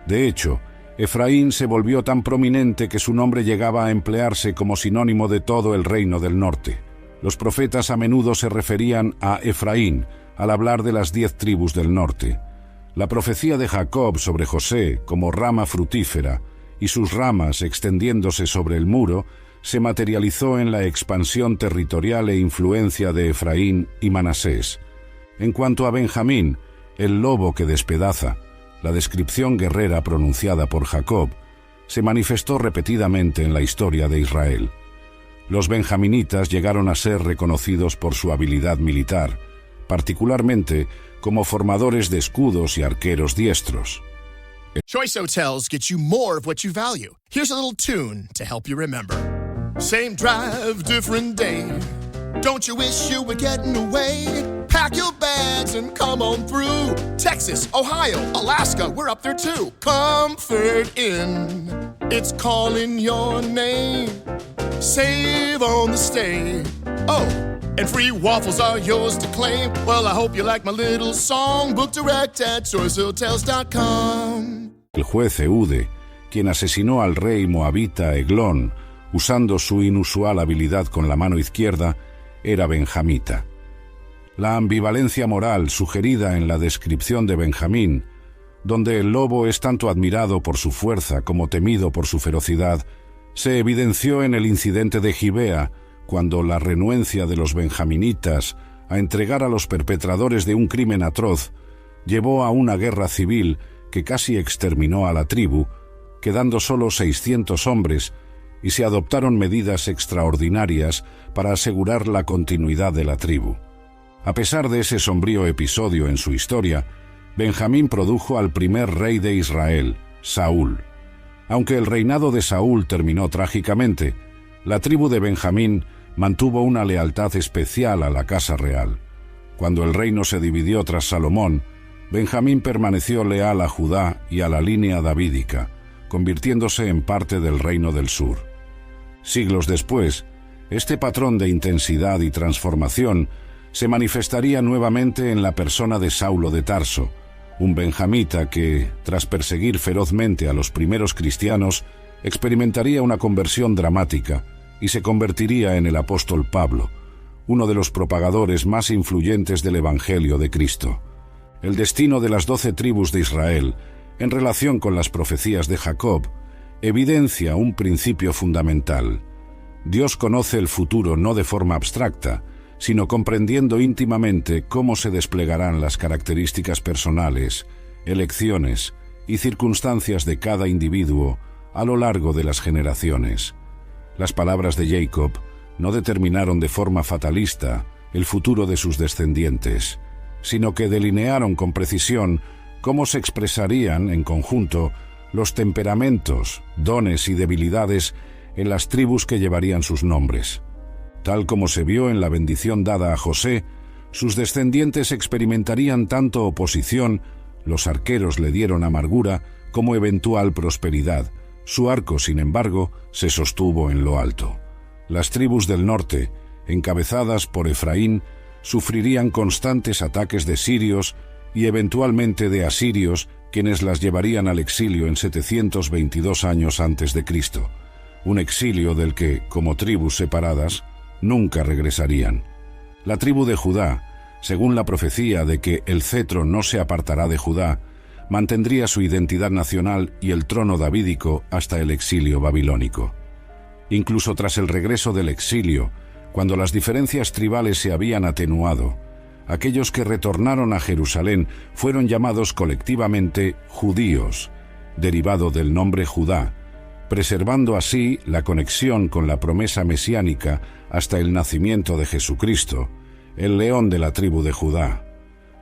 De hecho, Efraín se volvió tan prominente que su nombre llegaba a emplearse como sinónimo de todo el reino del norte. Los profetas a menudo se referían a Efraín al hablar de las 10 tribus del norte. La profecía de Jacob sobre José como rama frutífera y sus ramas extendiéndose sobre el muro se materializó en la expansión territorial e influencia de Efraín y Manasés. En cuanto a Benjamín, el lobo que despedaza, la descripción guerrera pronunciada por Jacob, se manifestó repetidamente en la historia de Israel. Los benjaminitas llegaron a ser reconocidos por su habilidad militar, particularmente como formadores de escudos y arqueros diestros. Choice Hotels gets you more of what you value. Here's a little tune to help you remember. Same drive, different day. Don't you wish you were getting away? Pack your bags and come on through. Texas, Ohio, Alaska, we're up there too. Comfort Inn, it's calling your name. Save on the stay. Oh, and free waffles are yours to claim. Well, I hope you like my little song. Book direct at choicehotels.com. El juez Eude, quien asesinó al rey moabita Eglón, usando su inusual habilidad con la mano izquierda, era benjamita. La ambivalencia moral sugerida en la descripción de Benjamín, donde el lobo es tanto admirado por su fuerza como temido por su ferocidad, se evidenció en el incidente de Gibea, cuando la renuencia de los benjaminitas a entregar a los perpetradores de un crimen atroz llevó a una guerra civil que casi exterminó a la tribu, quedando solo 600 hombres, y se adoptaron medidas extraordinarias para asegurar la continuidad de la tribu. A pesar de ese sombrío episodio en su historia, Benjamín produjo al primer rey de Israel, Saúl. Aunque el reinado de Saúl terminó trágicamente, la tribu de Benjamín mantuvo una lealtad especial a la casa real. Cuando el reino se dividió tras Salomón, Benjamín permaneció leal a Judá y a la línea davídica, convirtiéndose en parte del reino del sur. Siglos después, este patrón de intensidad y transformación se manifestaría nuevamente en la persona de Saulo de Tarso, un benjamita que, tras perseguir ferozmente a los primeros cristianos, experimentaría una conversión dramática y se convertiría en el apóstol Pablo, uno de los propagadores más influyentes del Evangelio de Cristo. El destino de las 12 tribus de Israel, en relación con las profecías de Jacob, evidencia un principio fundamental. Dios conoce el futuro no de forma abstracta, sino comprendiendo íntimamente cómo se desplegarán las características personales, elecciones y circunstancias de cada individuo a lo largo de las generaciones. Las palabras de Jacob no determinaron de forma fatalista el futuro de sus descendientes, sino que delinearon con precisión cómo se expresarían en conjunto los temperamentos, dones y debilidades en las tribus que llevarían sus nombres. Tal como se vio en la bendición dada a José, sus descendientes experimentarían tanto oposición, los arqueros le dieron amargura, como eventual prosperidad. Su arco, sin embargo, se sostuvo en lo alto. Las tribus del norte, encabezadas por Efraín, sufrirían constantes ataques de sirios y eventualmente de asirios, quienes las llevarían al exilio en 722 años antes de Cristo. Un exilio del que, como tribus separadas, nunca regresarían. La tribu de Judá, según la profecía de que el cetro no se apartará de Judá, mantendría su identidad nacional y el trono davídico hasta el exilio babilónico. Incluso tras el regreso del exilio, cuando las diferencias tribales se habían atenuado, aquellos que retornaron a Jerusalén fueron llamados colectivamente judíos, derivado del nombre Judá, preservando así la conexión con la promesa mesiánica hasta el nacimiento de Jesucristo, el león de la tribu de Judá.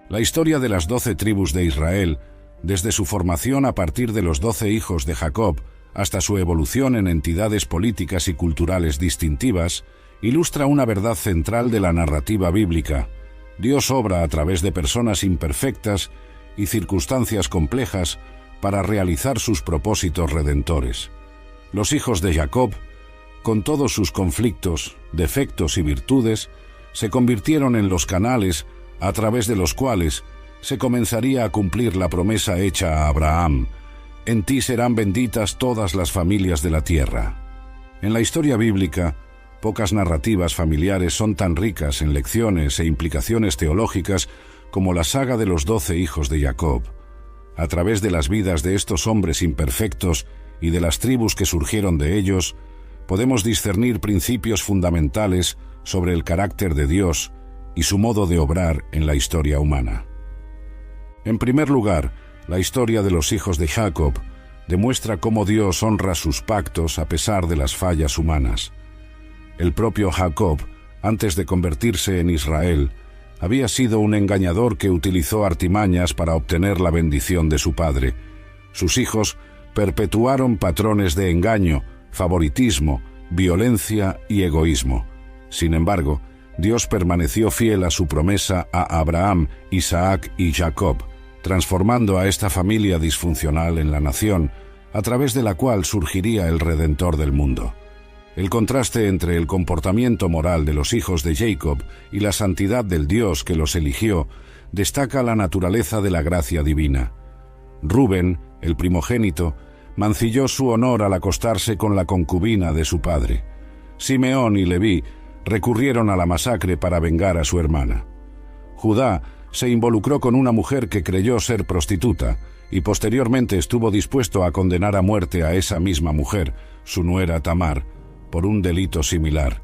La historia de las 12 tribus de Israel, desde su formación a partir de los 12 hijos de Jacob hasta su evolución en entidades políticas y culturales distintivas, ilustra una verdad central de la narrativa bíblica. Dios obra a través de personas imperfectas y circunstancias complejas para realizar sus propósitos redentores. Los hijos de Jacob, con todos sus conflictos, defectos y virtudes, se convirtieron en los canales a través de los cuales se comenzaría a cumplir la promesa hecha a Abraham: en ti serán benditas todas las familias de la tierra. En la historia bíblica, pocas narrativas familiares son tan ricas en lecciones e implicaciones teológicas como la saga de los 12 hijos de Jacob. A través de las vidas de estos hombres imperfectos y de las tribus que surgieron de ellos, podemos discernir principios fundamentales sobre el carácter de Dios y su modo de obrar en la historia humana. En primer lugar, la historia de los hijos de Jacob demuestra cómo Dios honra sus pactos a pesar de las fallas humanas. El propio Jacob, antes de convertirse en Israel, había sido un engañador que utilizó artimañas para obtener la bendición de su padre. Sus hijos perpetuaron patrones de engaño, favoritismo, violencia y egoísmo. Sin embargo, Dios permaneció fiel a su promesa a Abraham, Isaac y Jacob, transformando a esta familia disfuncional en la nación, a través de la cual surgiría el Redentor del mundo. El contraste entre el comportamiento moral de los hijos de Jacob y la santidad del Dios que los eligió destaca la naturaleza de la gracia divina. Rubén, el primogénito, mancilló su honor al acostarse con la concubina de su padre. Simeón y Leví recurrieron a la masacre para vengar a su hermana. Judá se involucró con una mujer que creyó ser prostituta y posteriormente estuvo dispuesto a condenar a muerte a esa misma mujer, su nuera Tamar, por un delito similar.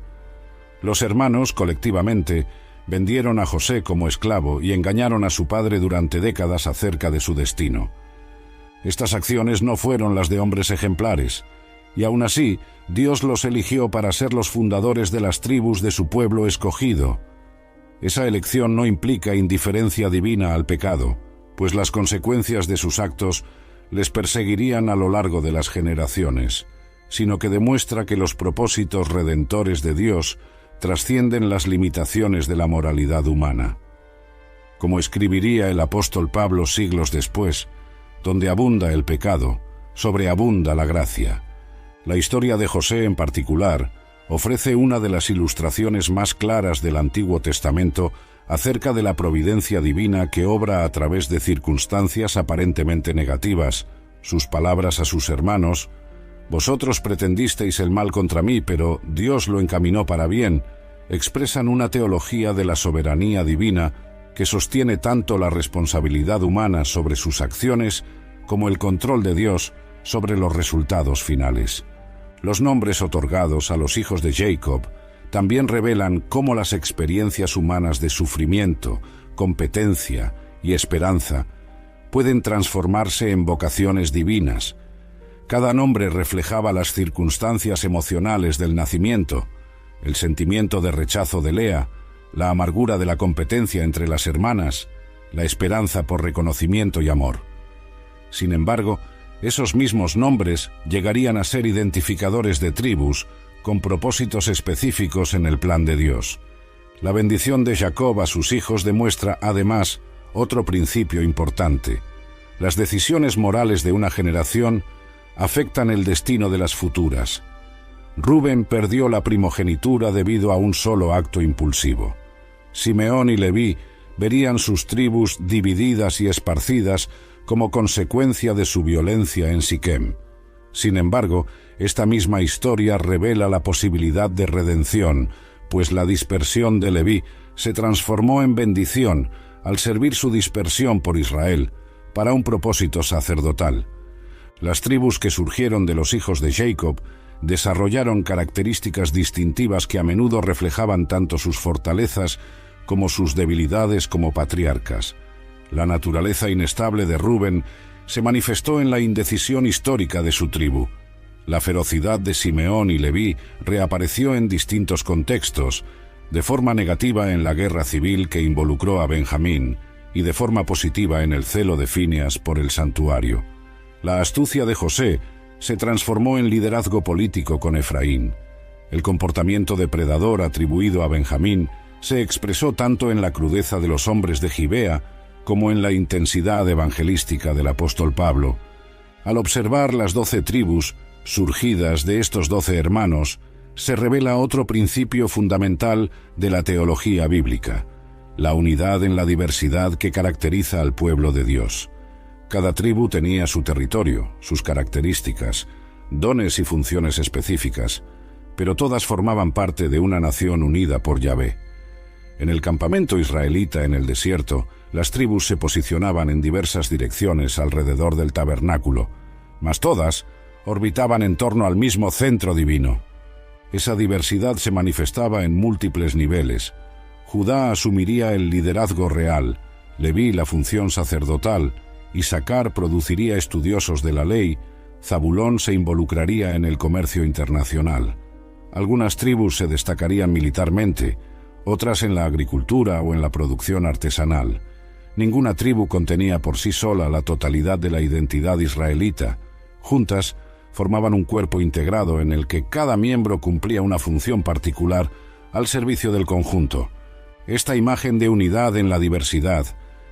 Los hermanos, colectivamente, vendieron a José como esclavo y engañaron a su padre durante décadas acerca de su destino. Estas acciones no fueron las de hombres ejemplares, y aún así, Dios los eligió para ser los fundadores de las tribus de su pueblo escogido. Esa elección no implica indiferencia divina al pecado, pues las consecuencias de sus actos les perseguirían a lo largo de las generaciones, sino que demuestra que los propósitos redentores de Dios trascienden las limitaciones de la moralidad humana. Como escribiría el apóstol Pablo siglos después, donde abunda el pecado, sobreabunda la gracia. La historia de José en particular ofrece una de las ilustraciones más claras del Antiguo Testamento acerca de la providencia divina que obra a través de circunstancias aparentemente negativas. Sus palabras a sus hermanos: «Vosotros pretendisteis el mal contra mí, pero Dios lo encaminó para bien», expresan una teología de la soberanía divina que sostiene tanto la responsabilidad humana sobre sus acciones como el control de Dios sobre los resultados finales. Los nombres otorgados a los hijos de Jacob también revelan cómo las experiencias humanas de sufrimiento, competencia y esperanza pueden transformarse en vocaciones divinas. Cada nombre reflejaba las circunstancias emocionales del nacimiento: el sentimiento de rechazo de Lea, la amargura de la competencia entre las hermanas, la esperanza por reconocimiento y amor. Sin embargo, esos mismos nombres llegarían a ser identificadores de tribus con propósitos específicos en el plan de Dios. La bendición de Jacob a sus hijos demuestra, además, otro principio importante: las decisiones morales de una generación afectan el destino de las futuras. Rubén perdió la primogenitura debido a un solo acto impulsivo. Simeón y Leví verían sus tribus divididas y esparcidas como consecuencia de su violencia en Siquem. Sin embargo, esta misma historia revela la posibilidad de redención, pues la dispersión de Leví se transformó en bendición al servir su dispersión por Israel para un propósito sacerdotal. Las tribus que surgieron de los hijos de Jacob desarrollaron características distintivas que a menudo reflejaban tanto sus fortalezas como sus debilidades como patriarcas. La naturaleza inestable de Rubén se manifestó en la indecisión histórica de su tribu. La ferocidad de Simeón y Leví reapareció en distintos contextos, de forma negativa en la guerra civil que involucró a Benjamín y de forma positiva en el celo de Fineas por el santuario. La astucia de José se transformó en liderazgo político con Efraín. El comportamiento depredador atribuido a Benjamín se expresó tanto en la crudeza de los hombres de Gibea como en la intensidad evangelística del apóstol Pablo, Al observar las 12 tribus surgidas de estos 12 hermanos, se revela otro principio fundamental de la teología bíblica: la unidad en la diversidad que caracteriza al pueblo de Dios. Cada tribu tenía su territorio, sus características, dones y funciones específicas, pero todas formaban parte de una nación unida por Yahvé. En el campamento israelita en el desierto, las tribus se posicionaban en diversas direcciones alrededor del tabernáculo, mas todas orbitaban en torno al mismo centro divino. Esa diversidad se manifestaba en múltiples niveles. Judá asumiría el liderazgo real, Leví la función sacerdotal, Isaacar produciría estudiosos de la ley, Zabulón se involucraría en el comercio internacional. Algunas tribus se destacarían militarmente, otras en la agricultura o en la producción artesanal. Ninguna tribu contenía por sí sola la totalidad de la identidad israelita. Juntas, formaban un cuerpo integrado en el que cada miembro cumplía una función particular al servicio del conjunto. Esta imagen de unidad en la diversidad,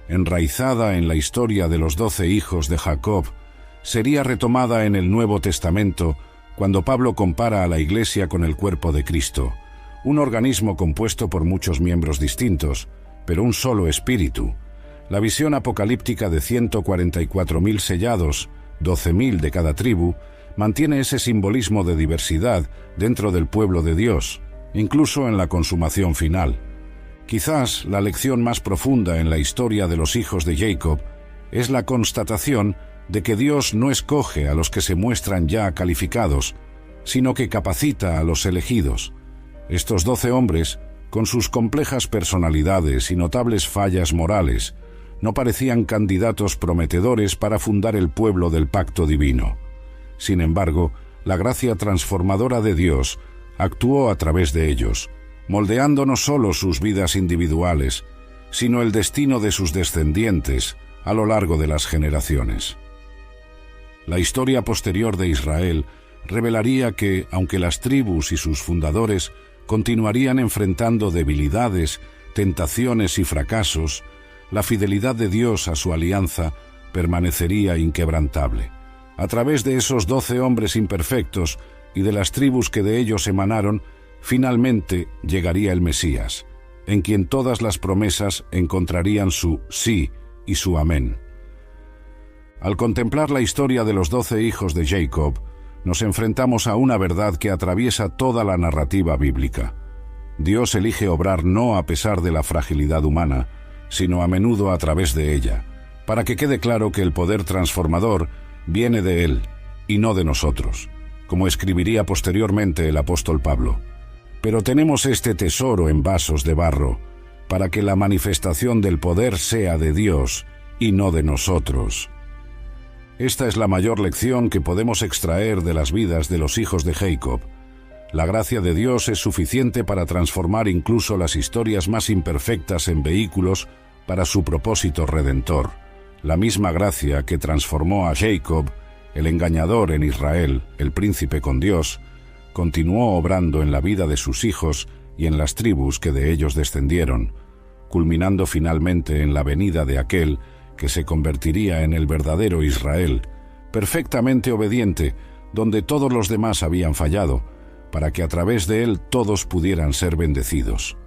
enraizada en la historia de los 12 hijos de Jacob, sería retomada en el Nuevo Testamento cuando Pablo compara a la Iglesia con el cuerpo de Cristo, un organismo compuesto por muchos miembros distintos, pero un solo espíritu. La visión apocalíptica de 144.000 sellados, 12.000 de cada tribu, mantiene ese simbolismo de diversidad dentro del pueblo de Dios, incluso en la consumación final. Quizás la lección más profunda en la historia de los hijos de Jacob es la constatación de que Dios no escoge a los que se muestran ya calificados, sino que capacita a los elegidos. Estos 12 hombres, con sus complejas personalidades y notables fallas morales, no parecían candidatos prometedores para fundar el pueblo del pacto divino. Sin embargo, la gracia transformadora de Dios actuó a través de ellos, moldeando no solo sus vidas individuales, sino el destino de sus descendientes a lo largo de las generaciones. La historia posterior de Israel revelaría que, aunque las tribus y sus fundadores continuarían enfrentando debilidades, tentaciones y fracasos, la fidelidad de Dios a su alianza permanecería inquebrantable. A través de esos 12 hombres imperfectos y de las tribus que de ellos emanaron, finalmente llegaría el Mesías, en quien todas las promesas encontrarían su sí y su amén. Al contemplar la historia de los 12 hijos de Jacob, nos enfrentamos a una verdad que atraviesa toda la narrativa bíblica. Dios elige obrar no a pesar de la fragilidad humana, sino a menudo a través de ella, para que quede claro que el poder transformador viene de Él y no de nosotros, como escribiría posteriormente el apóstol Pablo. Pero tenemos este tesoro en vasos de barro, para que la manifestación del poder sea de Dios y no de nosotros. Esta es la mayor lección que podemos extraer de las vidas de los hijos de Jacob. La gracia de Dios es suficiente para transformar incluso las historias más imperfectas en vehículos para su propósito redentor. La misma gracia que transformó a Jacob, el engañador, en Israel, el príncipe con Dios, continuó obrando en la vida de sus hijos y en las tribus que de ellos descendieron, culminando finalmente en la venida de aquel que se convertiría en el verdadero Israel, perfectamente obediente, donde todos los demás habían fallado, para que a través de él todos pudieran ser bendecidos.